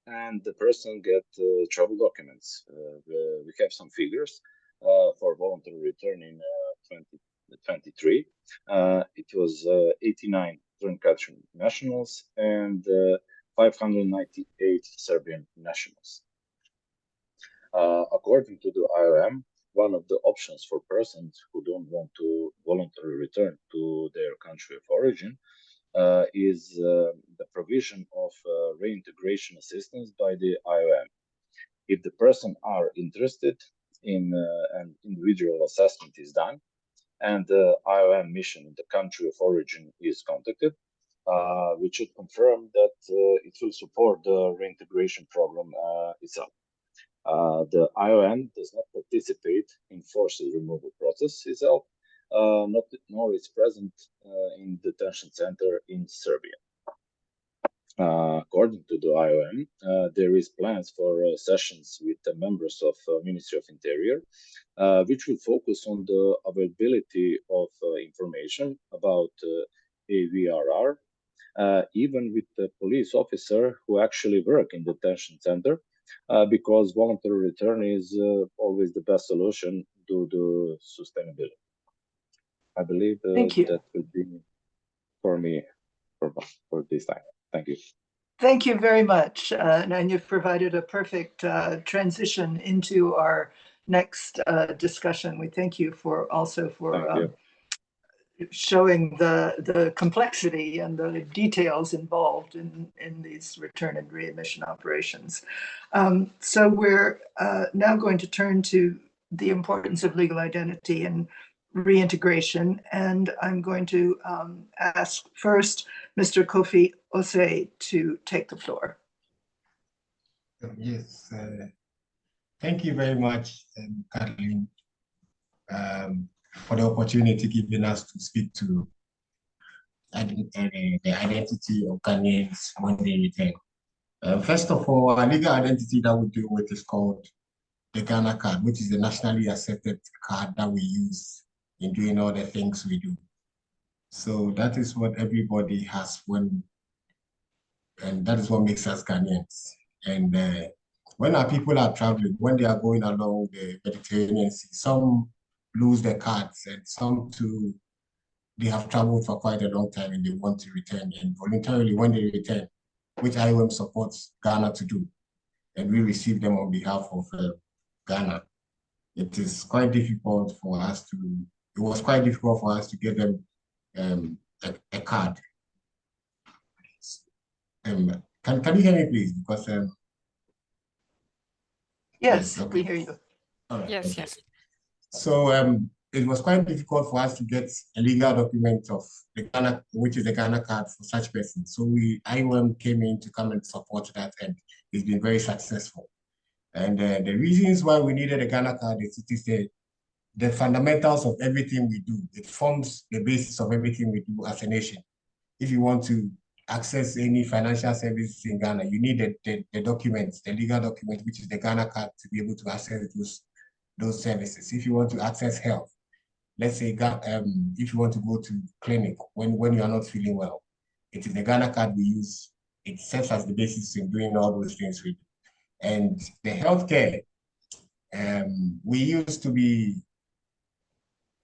and the person get travel documents. We have some figures for voluntary return in 2023. It was 89 third country nationals and 598 Serbian nationals. According to the IOM, one of the options for persons who don't want to voluntarily return to their country of origin is the provision of reintegration assistance by the IOM. If the person are interested in an individual assessment is done and the IOM mission in the country of origin is contacted, we should confirm that it will support the reintegration program itself. The IOM does not participate in forced removal process itself, nor is present in detention center in Serbia. According to the IOM, there is plans for sessions with the members of Ministry of Interior, which will focus on the availability of information about AVRR, even with the police officer who actually work in detention center, because voluntary return is always the best solution to the sustainability. I believe that would be for me for this time. Thank you. Thank you very much. And you've provided a perfect transition into our next discussion. We thank you for showing the complexity and the details involved in these return and readmission operations. So we're now going to turn to the importance of legal identity and reintegration. And I'm going to ask first Mr. Kofi Osei to take the floor. Yes, thank you very much, Kathleen, for the opportunity given us to speak to the identity of Ghanaians when they return. First of all, our legal identity that we deal with is called the Ghana card, which is the nationally accepted card that we use in doing all the things we do. So that is what everybody has and that is what makes us Ghanaians. And when our people are traveling, when they are going along the Mediterranean Sea, some lose their cards and some too, they have traveled for quite a long time and they want to return. And voluntarily, when they return, which IOM supports Ghana to do, and we receive them on behalf of Ghana, it is quite difficult for us to, it was quite difficult for us to get them a card. Can you hear me, please? Because yes, okay. We hear you. All right, yes, okay. yes. So it was quite difficult for us to get a legal document of the Ghana, which is the Ghana card for such persons. So IOM came in to come and support that, and it's been very successful. And the reasons why we needed a Ghana card is it is the fundamentals of everything we do. It forms the basis of everything we do as a nation. If you want to access any financial services in Ghana, you need the documents, the legal document, which is the Ghana card, to be able to access those services. If you want to access health, let's say if you want to go to clinic when you are not feeling well, it is the Ghana card we use. It serves as the basis in doing all those things we do. And the healthcare, we used to be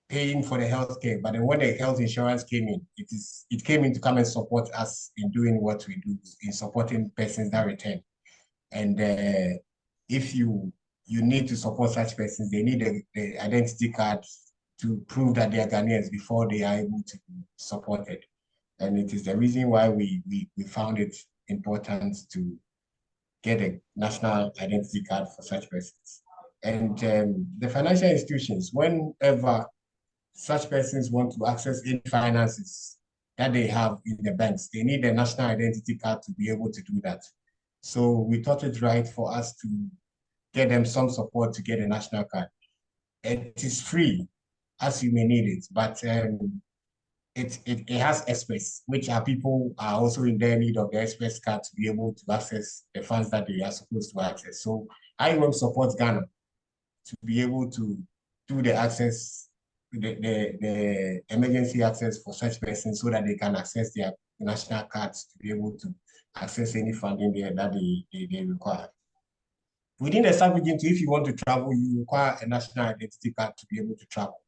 paying for the healthcare, but then when the health insurance came in, it came in to come and support us in doing what we do, in supporting persons that return. And if you need to support such persons, they need the identity card to prove that they are Ghanaians before they are able to be supported. And it is the reason why we found it important to get a national identity card for such persons. And the financial institutions, whenever such persons want to access any finances that they have in the banks, they need a national identity card to be able to do that. So we thought it right for us to get them some support to get a national card. It is free, as you may need it, but it has express, which are people are also in their need of the express card to be able to access the funds that they are supposed to access. So IOM supports Ghana to be able to do the access, the emergency access for such persons so that they can access their national cards to be able to access any funding there that they require. Within the sub-region, if you want to travel, you require a national identity card to be able to travel.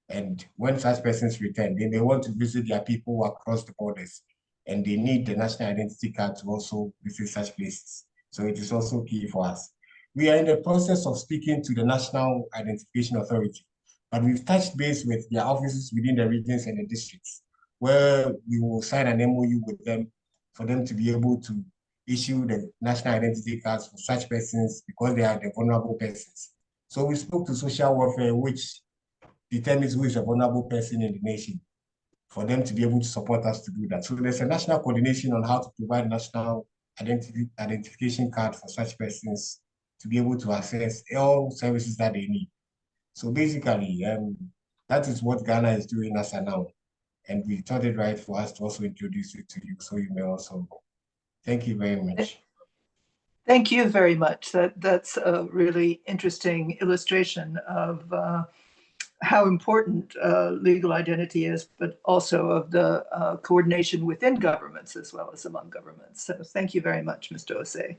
And when such persons return, then they want to visit their people across the borders, and they need the national identity card to also visit such places. So it is also key for us. We are in the process of speaking to the National Identification Authority, but we've touched base with their offices within the regions and the districts, where we will sign an MOU with them for them to be able to issue the national identity cards for such persons because they are the vulnerable persons. So we spoke to social welfare, which determines who is a vulnerable person in the nation, for them to be able to support us to do that. So there's a national coordination on how to provide national identification card for such persons to be able to access all services that they need. So basically, that is what Ghana is doing as of now. And we thought it right for us to also introduce it to you, so you may also. Thank you very much. Thank you very much. That's a really interesting illustration of how important legal identity is, but also of the coordination within governments as well as among governments. So thank you very much, Mr. Osei.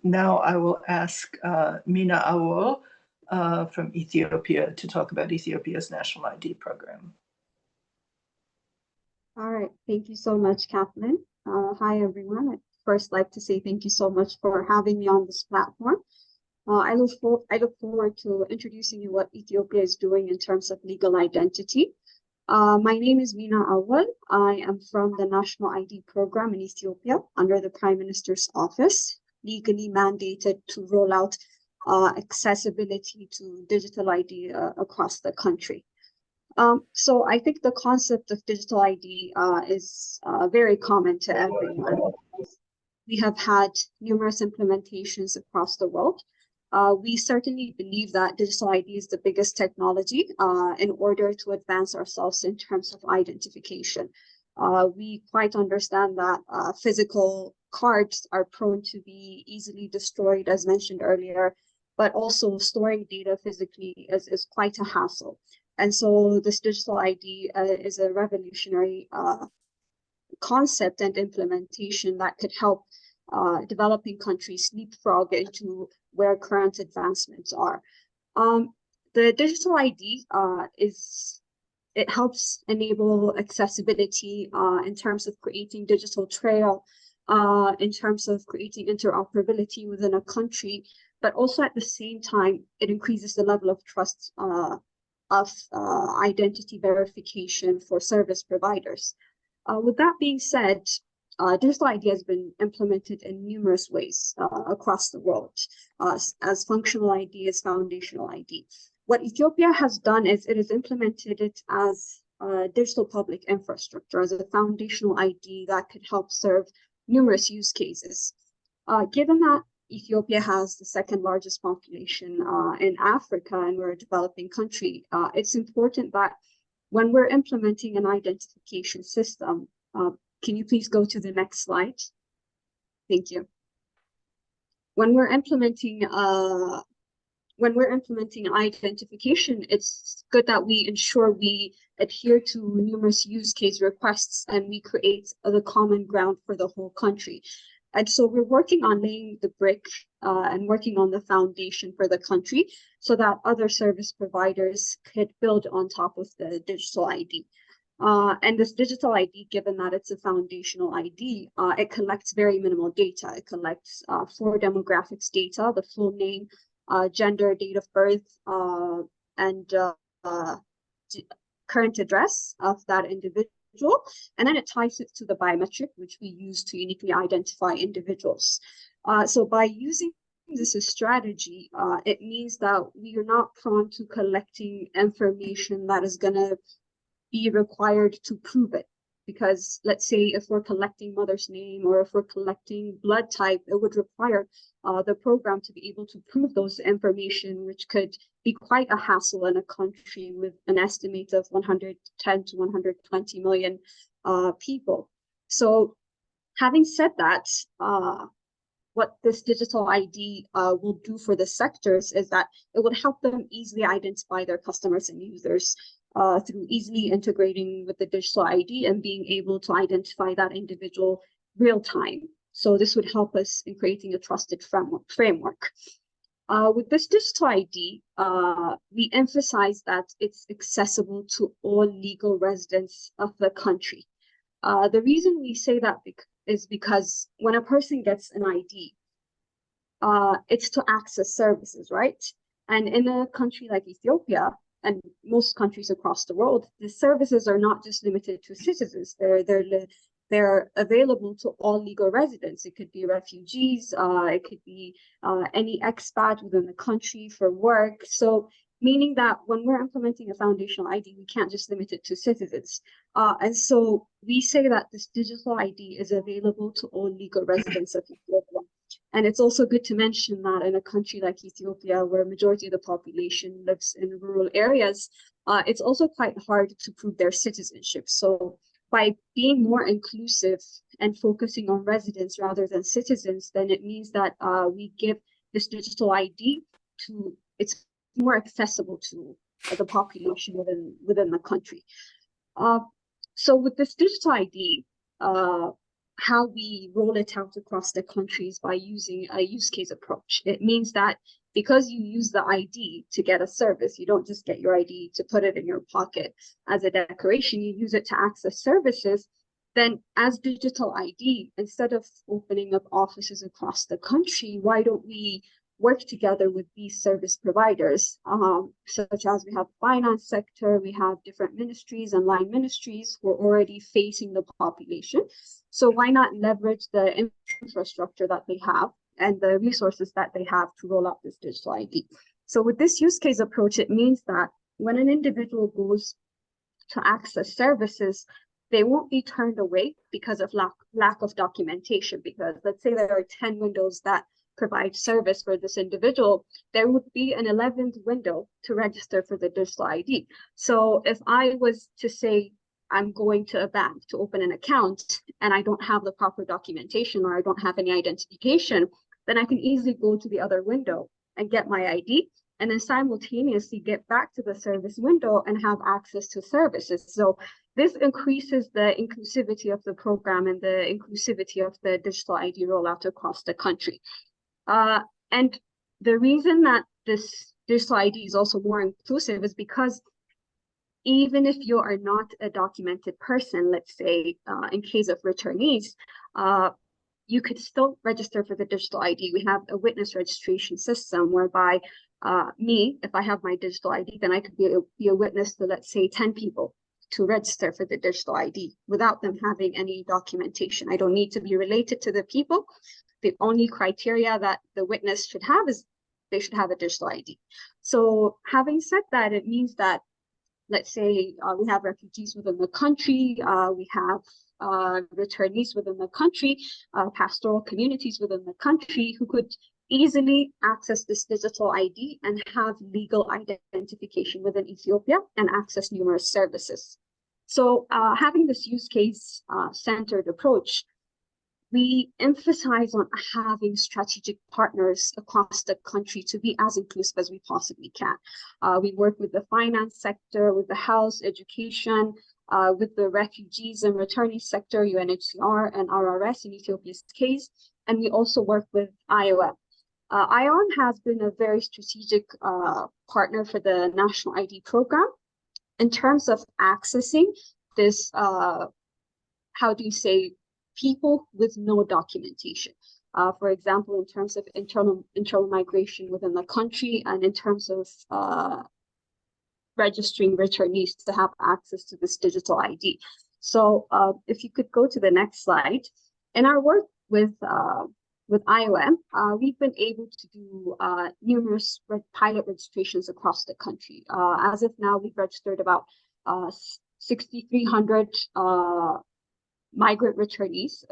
Now I will ask Mina Awol from Ethiopia to talk about Ethiopia's national ID program. All right, thank you so much, Kathleen. Hi, everyone. I'd first like to say thank you so much for having me on this platform. I look forward to introducing you what Ethiopia is doing in terms of legal identity. My name is Mina Awol. I am from the National ID Program in Ethiopia under the Prime Minister's Office, legally mandated to roll out accessibility to digital ID across the country. So I think the concept of digital ID is very common to everyone. We have had numerous implementations across the world. We certainly believe that digital ID is the biggest technology in order to advance ourselves in terms of identification. We quite understand that physical cards are prone to be easily destroyed, as mentioned earlier, but also storing data physically is quite a hassle. And so this digital ID is a revolutionary concept and implementation that could help developing countries leapfrog into where current advancements are. The digital ID it helps enable accessibility in terms of creating digital trail, in terms of creating interoperability within a country, but also at the same time, it increases the level of trust of identity verification for service providers. With that being said, digital ID has been implemented in numerous ways across the world, as functional ID, as foundational ID. What Ethiopia has done is it has implemented it as digital public infrastructure, as a foundational ID that could help serve numerous use cases. Given that Ethiopia has the second largest population in Africa and we're a developing country, it's important that when we're implementing an identification system, can you please go to the next slide? Thank you. When we're implementing identification, it's good that we ensure we adhere to numerous use case requests and we create the common ground for the whole country. And so we're working on laying the brick and working on the foundation for the country so that other service providers could build on top of the digital ID. And this digital ID, given that it's a foundational ID, it collects very minimal data. It collects 4 demographics data, the full name, gender, date of birth, and current address of that individual. And then it ties it to the biometric, which we use to uniquely identify individuals. So by using this as strategy, it means that we are not prone to collecting information that is going to be required to prove it. Because let's say if we're collecting mother's name or if we're collecting blood type, it would require the program to be able to prove those information, which could be quite a hassle in a country with an estimate of 110 to 120 million people. So having said that, what this digital ID will do for the sectors is that it would help them easily identify their customers and users through easily integrating with the digital ID and being able to identify that individual real time. So this would help us in creating a trusted framework. With this digital ID, we emphasize that it's accessible to all legal residents of the country. The reason we say that is because when a person gets an ID, it's to access services, right? And in a country like Ethiopia, and most countries across the world, the services are not just limited to citizens. They're available to all legal residents. It could be refugees, it could be any expat within the country for work. So meaning that when we're implementing a foundational ID, we can't just limit it to citizens. And so we say that this digital ID is available to all legal residents of Ethiopia. And it's also good to mention that in a country like Ethiopia, where a majority of the population lives in rural areas, it's also quite hard to prove their citizenship. So by being more inclusive and focusing on residents rather than citizens, then it means that we give this digital ID to, it's more accessible to the population within the country. So with this digital ID, how we roll it out across the countries by using a use case approach. It means that because you use the ID to get a service, you don't just get your ID to put it in your pocket as a decoration, you use it to access services. Then as digital ID, instead of opening up offices across the country, why don't we work together with these service providers, such as we have finance sector, we have different ministries and line ministries who are already facing the population. So why not leverage the infrastructure that they have and the resources that they have to roll out this digital ID? So with this use case approach, it means that when an individual goes to access services, they won't be turned away because of lack of documentation. Because let's say there are 10 windows that provide service for this individual, there would be an 11th window to register for the digital ID. So if I was to say, I'm going to a bank to open an account and I don't have the proper documentation or I don't have any identification, then I can easily go to the other window and get my ID and then simultaneously get back to the service window and have access to services. So this increases the inclusivity of the program and the inclusivity of the digital ID rollout across the country. And the reason that this digital ID is also more inclusive is because even if you are not a documented person, let's say in case of returnees, you could still register for the digital ID. We have a witness registration system whereby me, if I have my digital ID, then I could be a witness to, let's say, 10 people to register for the digital ID without them having any documentation. I don't need to be related to the people. The only criteria that the witness should have is they should have a digital ID. So having said that, it means that, let's say we have refugees within the country, we have returnees within the country, pastoral communities within the country who could easily access this digital ID and have legal identification within Ethiopia and access numerous services. So having this use case centered approach, we emphasize on having strategic partners across the country to be as inclusive as we possibly can. We work with the finance sector, with the health, education, with the refugees and returnee sector, UNHCR and RRS in Ethiopia's case, and we also work with IOM. IOM has been a very strategic partner for the National ID program in terms of accessing this, how do you say, people with no documentation. For example, in terms of internal migration within the country and in terms of registering returnees to have access to this digital ID. So if you could go to the next slide. In our work with IOM, we've been able to do numerous pilot registrations across the country. As of now, we've registered about 6,300 migrant returnees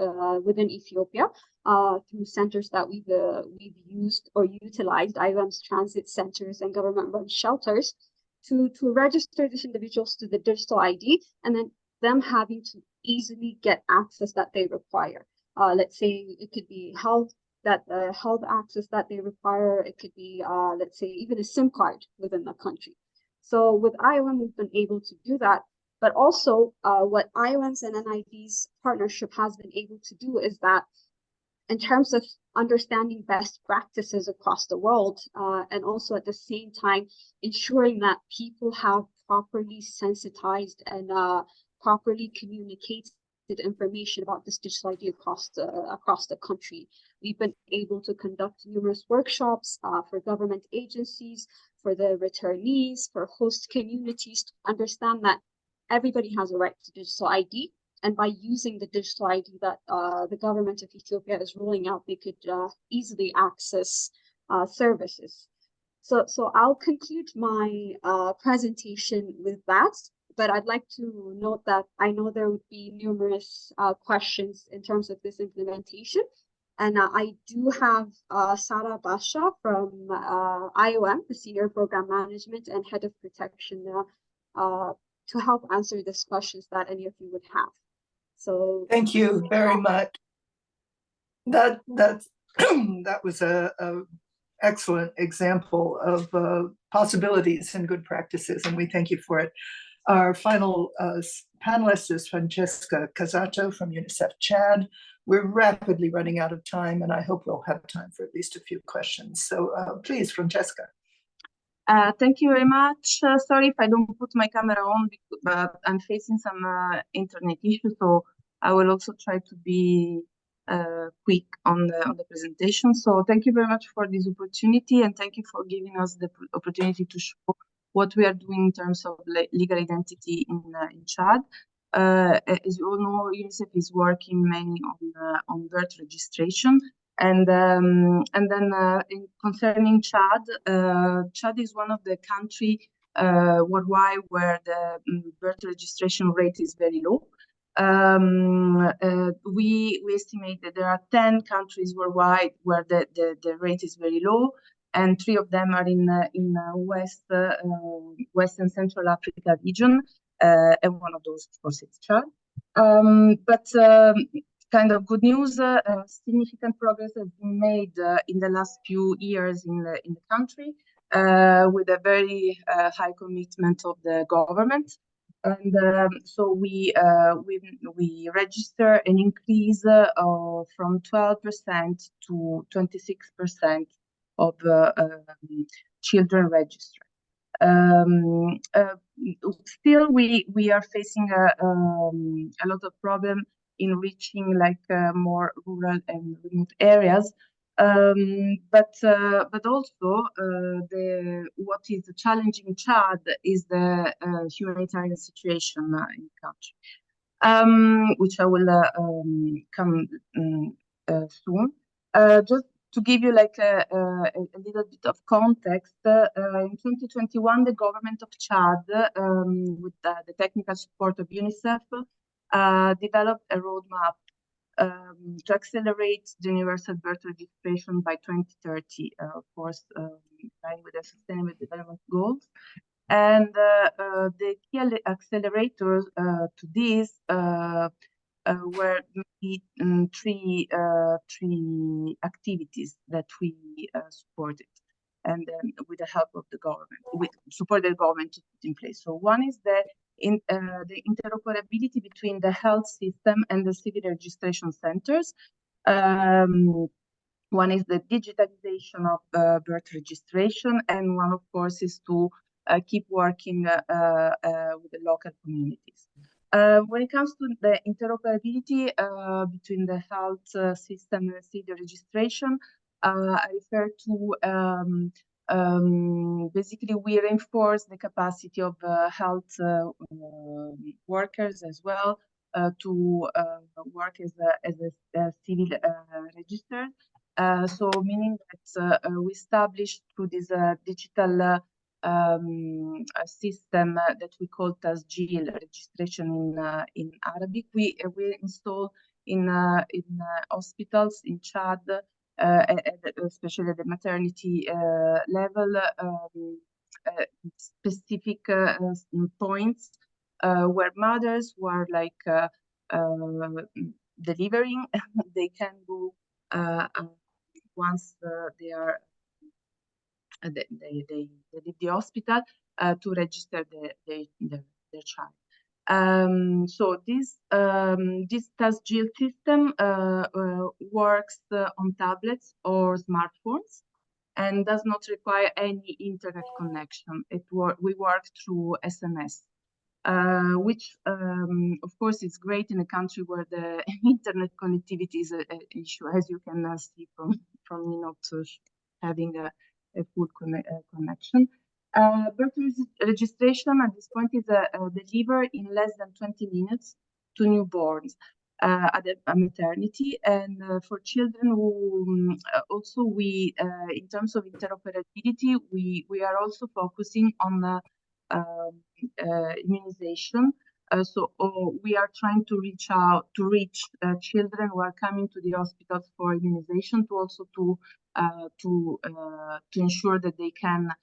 within Ethiopia through centers that we've used or utilized, IOM's transit centers and government-run shelters, to register these individuals to the digital ID, and then them having to easily get access that they require. Let's say it could be health access that they require. It could be, let's say, even a SIM card within the country. So with IOM, we've been able to do that. But also what IOM's and NID's partnership has been able to do is that in terms of understanding best practices across the world, and also at the same time ensuring that people have properly sensitized and properly communicated information about this digital ID across the country. We've been able to conduct numerous workshops for government agencies, for the returnees, for host communities to understand that everybody has a right to digital ID, and by using the digital ID that the government of Ethiopia is rolling out, they could easily access services. So I'll conclude my presentation with that, but I'd like to note that I know there would be numerous questions in terms of this implementation. And I do have Sara Basha from IOM, the Senior Program Management and Head of Protection, to help answer these questions that any of you would have. So thank you very much. That that was a excellent example of possibilities and good practices, and we thank you for it. Our final panelist is Francesca Casato from UNICEF Chad. We're rapidly running out of time, and I hope we'll have time for at least a few questions. So please, Francesca. Thank you very much. Sorry if I don't put my camera on, but I'm facing some internet issues, so I will also try to be quick on the presentation. So thank you very much for this opportunity, and thank you for giving us the opportunity to show what we are doing in terms of legal identity in Chad. As you all know, UNICEF is working mainly on birth registration, and then concerning Chad, Chad is one of the countries worldwide where the birth registration rate is very low. We estimate that there are 10 countries worldwide where the rate is very low, and 3 of them are in West and Central Africa region, and one of those, of course, is Chad. Kind of good news, significant progress has been made in the last few years in the country, with a very high commitment of the government. And so we register an increase from 12% to 26% of children registered. Still, we are facing a lot of problem in reaching more rural and remote areas. But also what is challenging Chad is the humanitarian situation in the country, which I will come soon. Just to give you a little bit of context, in 2021, the government of Chad, with the technical support of UNICEF, developed a roadmap to accelerate the universal birth registration by 2030, of course, in line with the Sustainable Development Goals. And the key accelerators to this were three activities that we supported, and then with the help of the government, we supported the government to put in place. So one is the interoperability between the health system and the civil registration centers. One is the digitalization of birth registration, and one, of course, is to keep working with the local communities. When it comes to the interoperability between the health system and civil registration, I refer to basically we reinforce the capacity of health workers as well to work as a civil register. So meaning that we established through this digital system that we call TASGIL, registration in Arabic. We install in hospitals in Chad, especially at the maternity level, specific points where mothers who are delivering, they can go once they are they leave the hospital to register their child. So this TASGIL system works on tablets or smartphones and does not require any internet connection. We work through SMS, which of course is great in a country where the internet connectivity is an issue, as you can see from me not having a full connection. Birth registration at this point is delivered in less than 20 minutes to newborns at a maternity. And for children who also we, in terms of interoperability, we are also focusing on immunization. So we are trying to reach children who are coming to the hospitals for immunization, to also to ensure that they can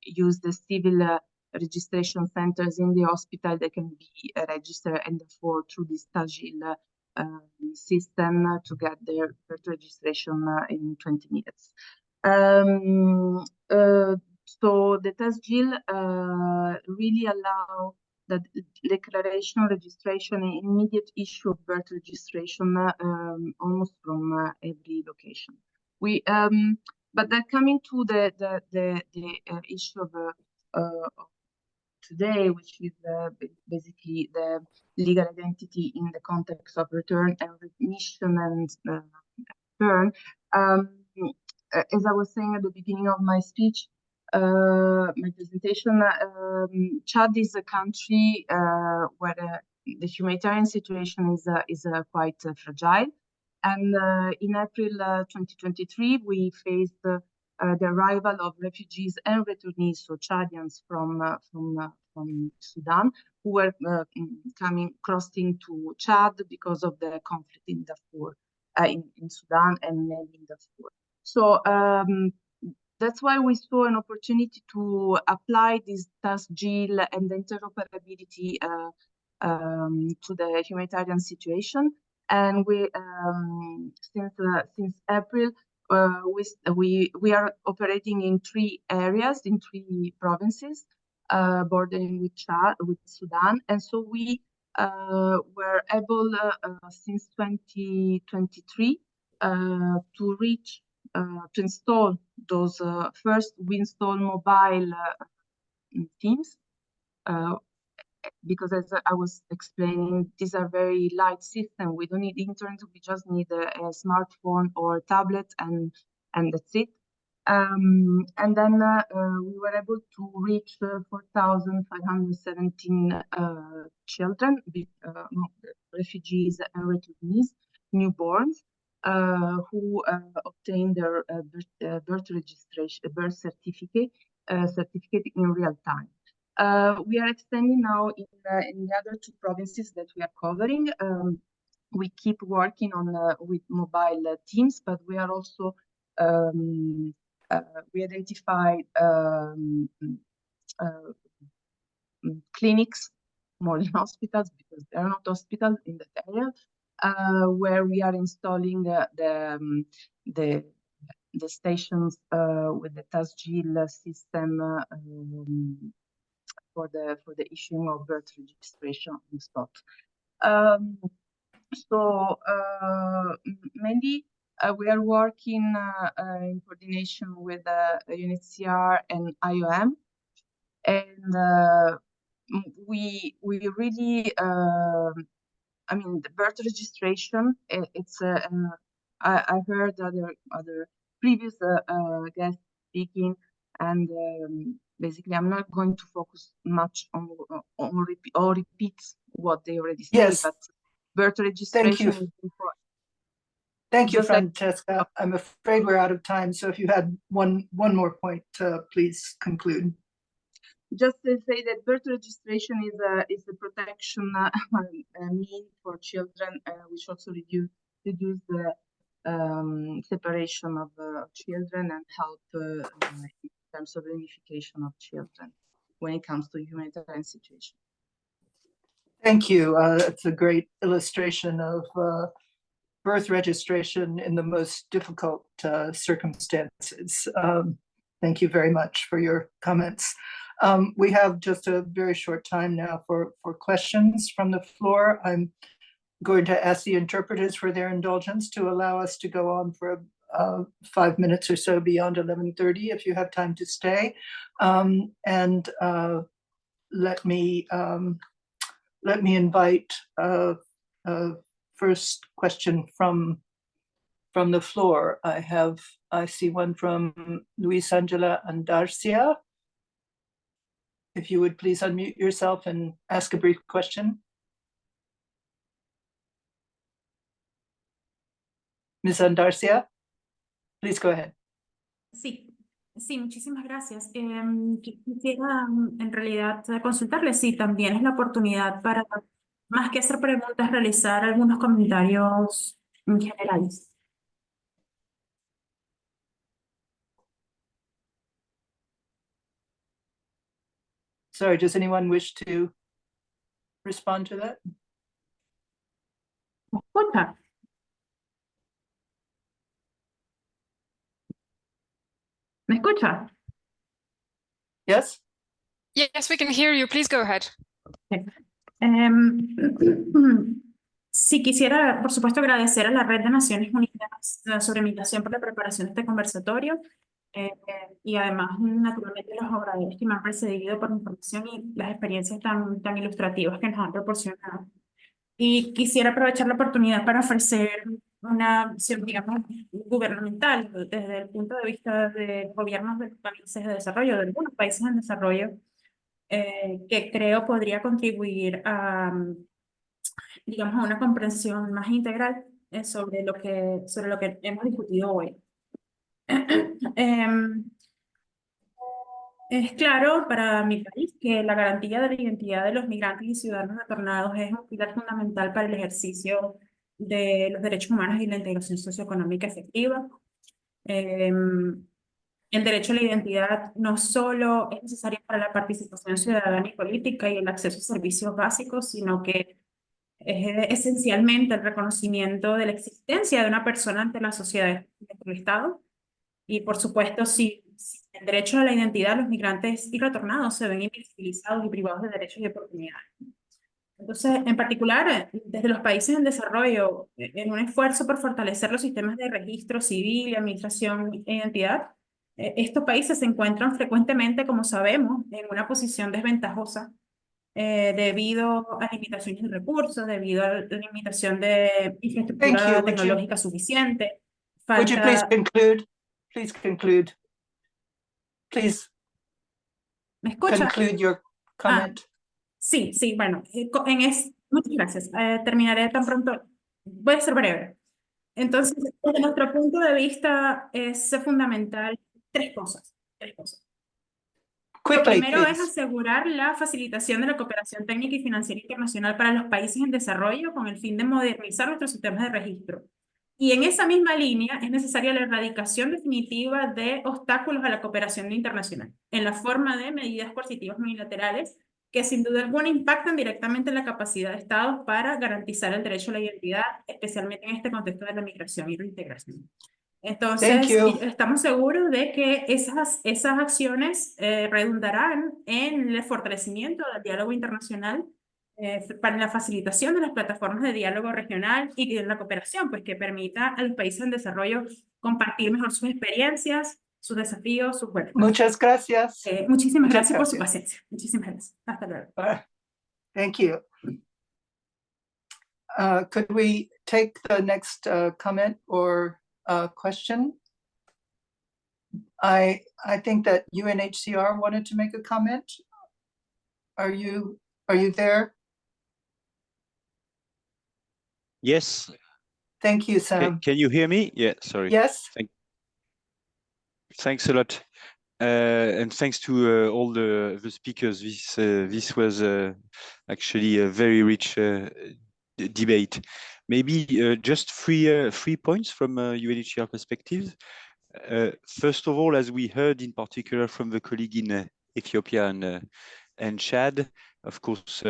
use the civil registration centers in the hospital. They can be registered, and therefore through this TAGIL system to get their birth registration in 20 minutes. So the TAGIL really allow the declaration, registration, and immediate issue of birth registration almost from every location. But then coming to the issue of today, which is basically the legal identity in the context of return and readmission and return. As I was saying at the beginning of my speech, my presentation, Chad is a country where the humanitarian situation is quite fragile. And in April 2023, we faced the arrival of refugees and returnees, so Chadians from Sudan, who were crossing to Chad because of the conflict in Darfur, in Sudan and mainly in Darfur. So that's why we saw an opportunity to apply this TAGIL and the interoperability to the humanitarian situation. And we, since April, we are operating in 3 areas, in 3 provinces, bordering with Chad, with Sudan. And so we were able, since 2023, to reach, to install those, first we install mobile teams, because as I was explaining, these are very light systems. We don't need internet, we just need a smartphone or tablet, and that's it. And then we were able to reach 4,517 children, refugees and returnees, newborns, who obtained their birth certificate in real time. We are extending now in the other 2 provinces that we are covering. We keep working on with mobile teams, but we are also we identified clinics more than hospitals, because there are not hospitals in that area, where we are installing the stations with the TAGIL system for the issuing of birth registration on the spot. So mainly we are working in coordination with UNHCR and IOM, and we really, I mean, the birth registration, it's I heard other previous guests speaking, and basically I'm not going to focus much on repeat what they already said. Yes. But birth registration is important. Thank you, Just like- Francesca. I'm afraid we're out of time, so if you had one more point, please conclude. Just to say that birth registration is a protection mean for children, which also reduce the separation of children and help in terms of reunification of children when it comes to humanitarian situation. Thank you. That's a great illustration of birth registration in the most difficult circumstances. Thank you very much for your comments. We have just a very short time now for questions from the floor. I'm going to ask the interpreters for their indulgence to allow us to go on for 5 minutes or so beyond 11:30 if you have time to stay. And let me invite first question from the floor. I see one from Luis Angela Andarcia. If you would please unmute yourself and ask a brief question. Ms. Andarcia, please go ahead. Sí, Sí, muchísimas gracias. Quisiera en realidad consultarle si también es la oportunidad para, más que hacer preguntas, realizar algunos comentarios generales. Sorry, does anyone wish to respond to that? ¿Me escucha? ¿Me escucha? Yes? Yes, we can hear you. Please go ahead. Sí, quisiera, por supuesto, agradecer a la Red de Naciones Unidas sobre Migración por la preparación de este conversatorio y además, naturalmente, los oradores que me han precedido por la información y las experiencias tan ilustrativas que nos han proporcionado. Y quisiera aprovechar la oportunidad para ofrecer una visión, digamos, gubernamental desde el punto de vista de gobiernos de países de desarrollo, de algunos países en desarrollo, que creo podría contribuir a, digamos, a una comprensión más integral sobre lo que hemos discutido hoy. Es claro para mi país que la garantía de la identidad de los migrantes y ciudadanos retornados es un pilar fundamental para el ejercicio de los derechos humanos y la integración socioeconómica efectiva. El derecho a la identidad no solo es necesario para la participación ciudadana y política y el acceso a servicios básicos, sino que es esencialmente el reconocimiento de la existencia de una persona ante la sociedad y el Estado. Y por supuesto, si el derecho a la identidad, los migrantes y retornados se ven invisibilizados y privados de derechos y oportunidades. Entonces, en particular, desde los países en desarrollo, en un esfuerzo por fortalecer los sistemas de registro civil, administración e identidad, estos países se encuentran frecuentemente, como sabemos, en una posición desventajosa debido a limitaciones de recursos, debido a la limitación de infraestructura tecnológica suficiente. Would you please conclude? Please conclude. Please ¿Me escucha? conclude your comment. Sí, bueno, muchas gracias. Terminaré tan pronto. Voy a ser breve. Entonces, desde nuestro punto de vista es fundamental tres cosas. Lo primero es asegurar la facilitación de la cooperación técnica y financiera internacional para los países en desarrollo con el fin de modernizar nuestros sistemas de registro. Y en esa misma línea es necesaria la erradicación definitiva de obstáculos a la cooperación internacional, en la forma de medidas coercitivas unilaterales que sin duda alguna impactan directamente en la capacidad de Estados para garantizar el derecho a la identidad, especialmente en este contexto de la migración y reintegración. Entonces, estamos seguros de que esas acciones redundarán en el fortalecimiento del diálogo internacional para la facilitación de las plataformas de diálogo regional y de la cooperación, pues que permita a los países en desarrollo compartir mejor sus experiencias, sus desafíos, sus retos. Muchas gracias. Muchísimas gracias por su paciencia. Muchísimas gracias. Hasta luego. Thank you. Could we take the next comment or question? I think that UNHCR wanted to make a comment. Are you there? Yes. Thank you, Sam. Can you hear me? Yeah, sorry. Yes. Thanks a lot. And thanks to all the speakers. This was actually a very rich debate. Maybe just three points from UNHCR perspective. First of all, as we heard in particular from the colleague in Ethiopia and Chad, of course,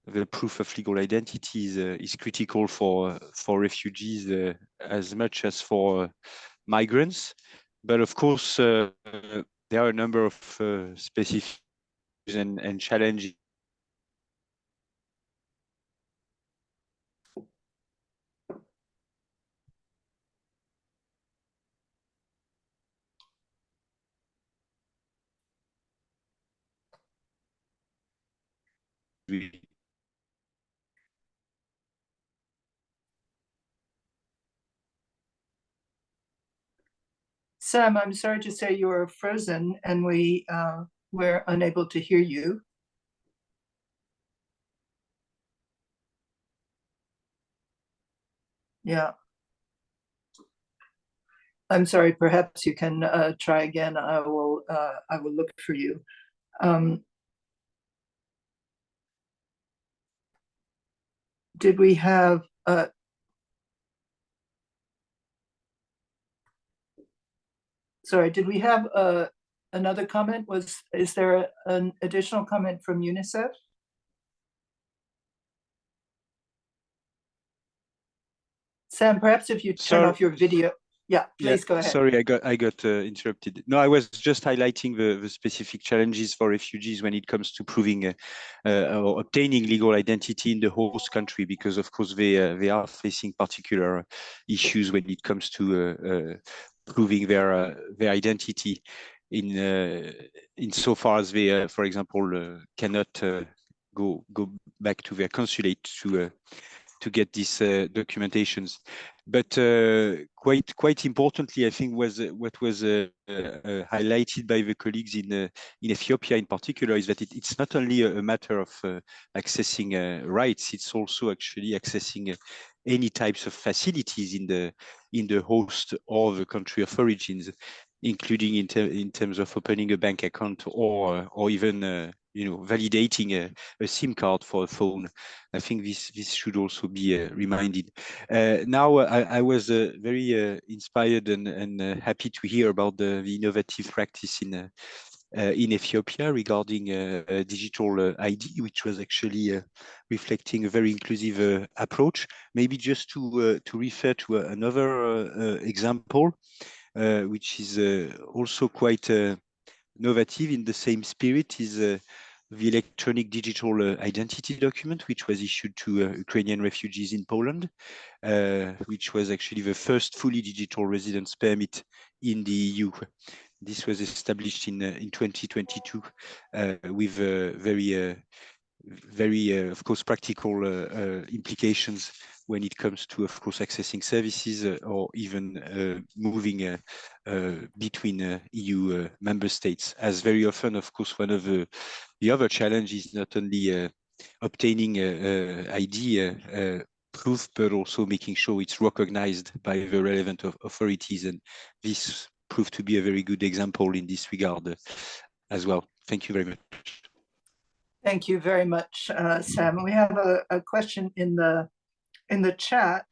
the proof of legal identity is critical for refugees as much as for migrants. But of course, there are a number of specific and challenges. Sam, I'm sorry to say you are frozen and we're unable to hear you. Yeah. I'm sorry, perhaps you can try again. I will look for you. Did we have sorry, did we have another comment? Is there an additional comment from UNICEF? Sam, perhaps if you turn off your video. Yeah, please go ahead. Sorry, I got interrupted. No, I was just highlighting the specific challenges for refugees when it comes to proving or obtaining legal identity in the host country, because of course they are facing particular issues when it comes to proving their identity in so far as they, for example, cannot go back to their consulate to get these documentations. But quite importantly, I think was what was highlighted by the colleagues in Ethiopia in particular is that it's not only a matter of accessing rights, it's also actually accessing any types of facilities in the host or the country of origins, including in terms of opening a bank account or even validating a SIM card for a phone. I think this should also be reminded. Now, I was very inspired and happy to hear about the innovative practice in Ethiopia regarding digital ID, which was actually reflecting a very inclusive approach. Maybe just to refer to another example, which is also quite innovative in the same spirit, is the electronic digital identity document, which was issued to Ukrainian refugees in Poland, which was actually the first fully digital residence permit in the EU. This was established in 2022 with very, of course, practical implications when it comes to, of course, accessing services or even moving between EU member states. As very often, of course, one of the other challenges is not only obtaining ID proof, but also making sure it's recognized by the relevant authorities. And this proved to be a very good example in this regard as well. Thank you very much. Thank you very much, Sam. We have a question in the chat,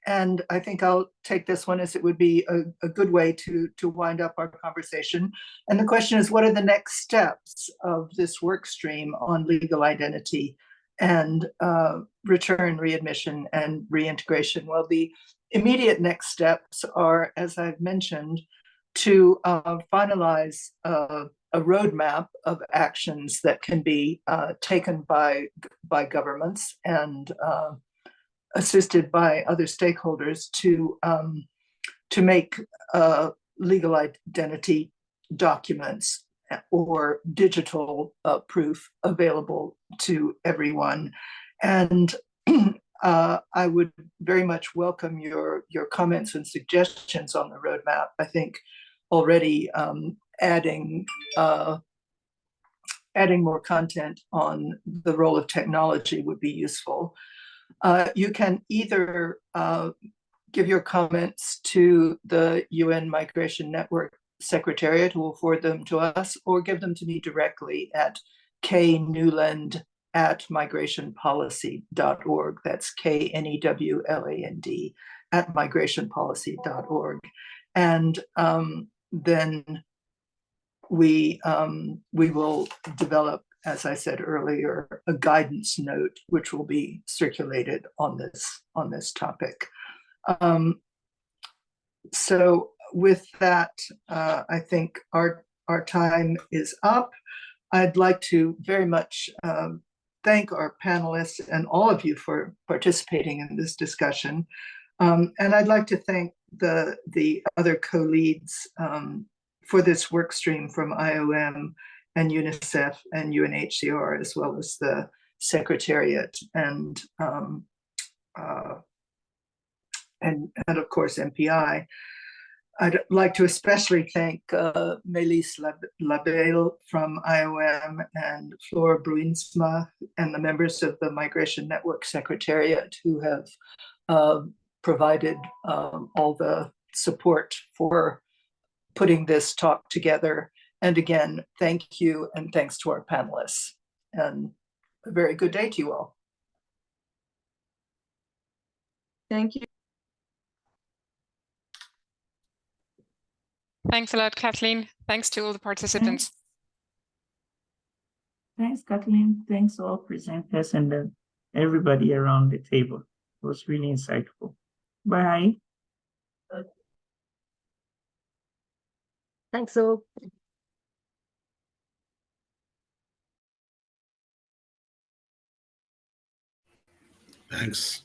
and I think I'll take this one as it would be a good way to wind up our conversation. And the question is, what are the next steps of this work stream on legal identity and return, readmission, and reintegration? Well, the immediate next steps are, as I've mentioned, to finalize a roadmap of actions that can be taken by governments and assisted by other stakeholders to make legal identity documents or digital proof available to everyone. And I would very much welcome your comments and suggestions on the roadmap. I think already adding more content on the role of technology would be useful. You can either give your comments to the UN Migration Network Secretariat, who will forward them to us, or give them to me directly at knewland@migrationpolicy.org. That's KNEWLAND @migrationpolicy.org. And then we will develop, as I said earlier, a guidance note which will be circulated on this topic. So with that, I think our time is up. I'd like to very much thank our panelists and all of you for participating in this discussion. And I'd like to thank the other co-leads for this work stream from IOM and UNICEF and UNHCR, as well as the Secretariat and of course MPI. I'd like to especially thank Melis Labelle from IOM and Flora Bruinsma and the members of the Migration Network Secretariat who have provided all the support for putting this talk together. And again, thank you, and thanks to our panelists. And a very good day to you all. Thank you. Thanks a lot, Kathleen. Thanks to all the participants. Thanks, Kathleen. Thanks all presenters and everybody around the table. It was really insightful. Bye. Thanks all. Thanks.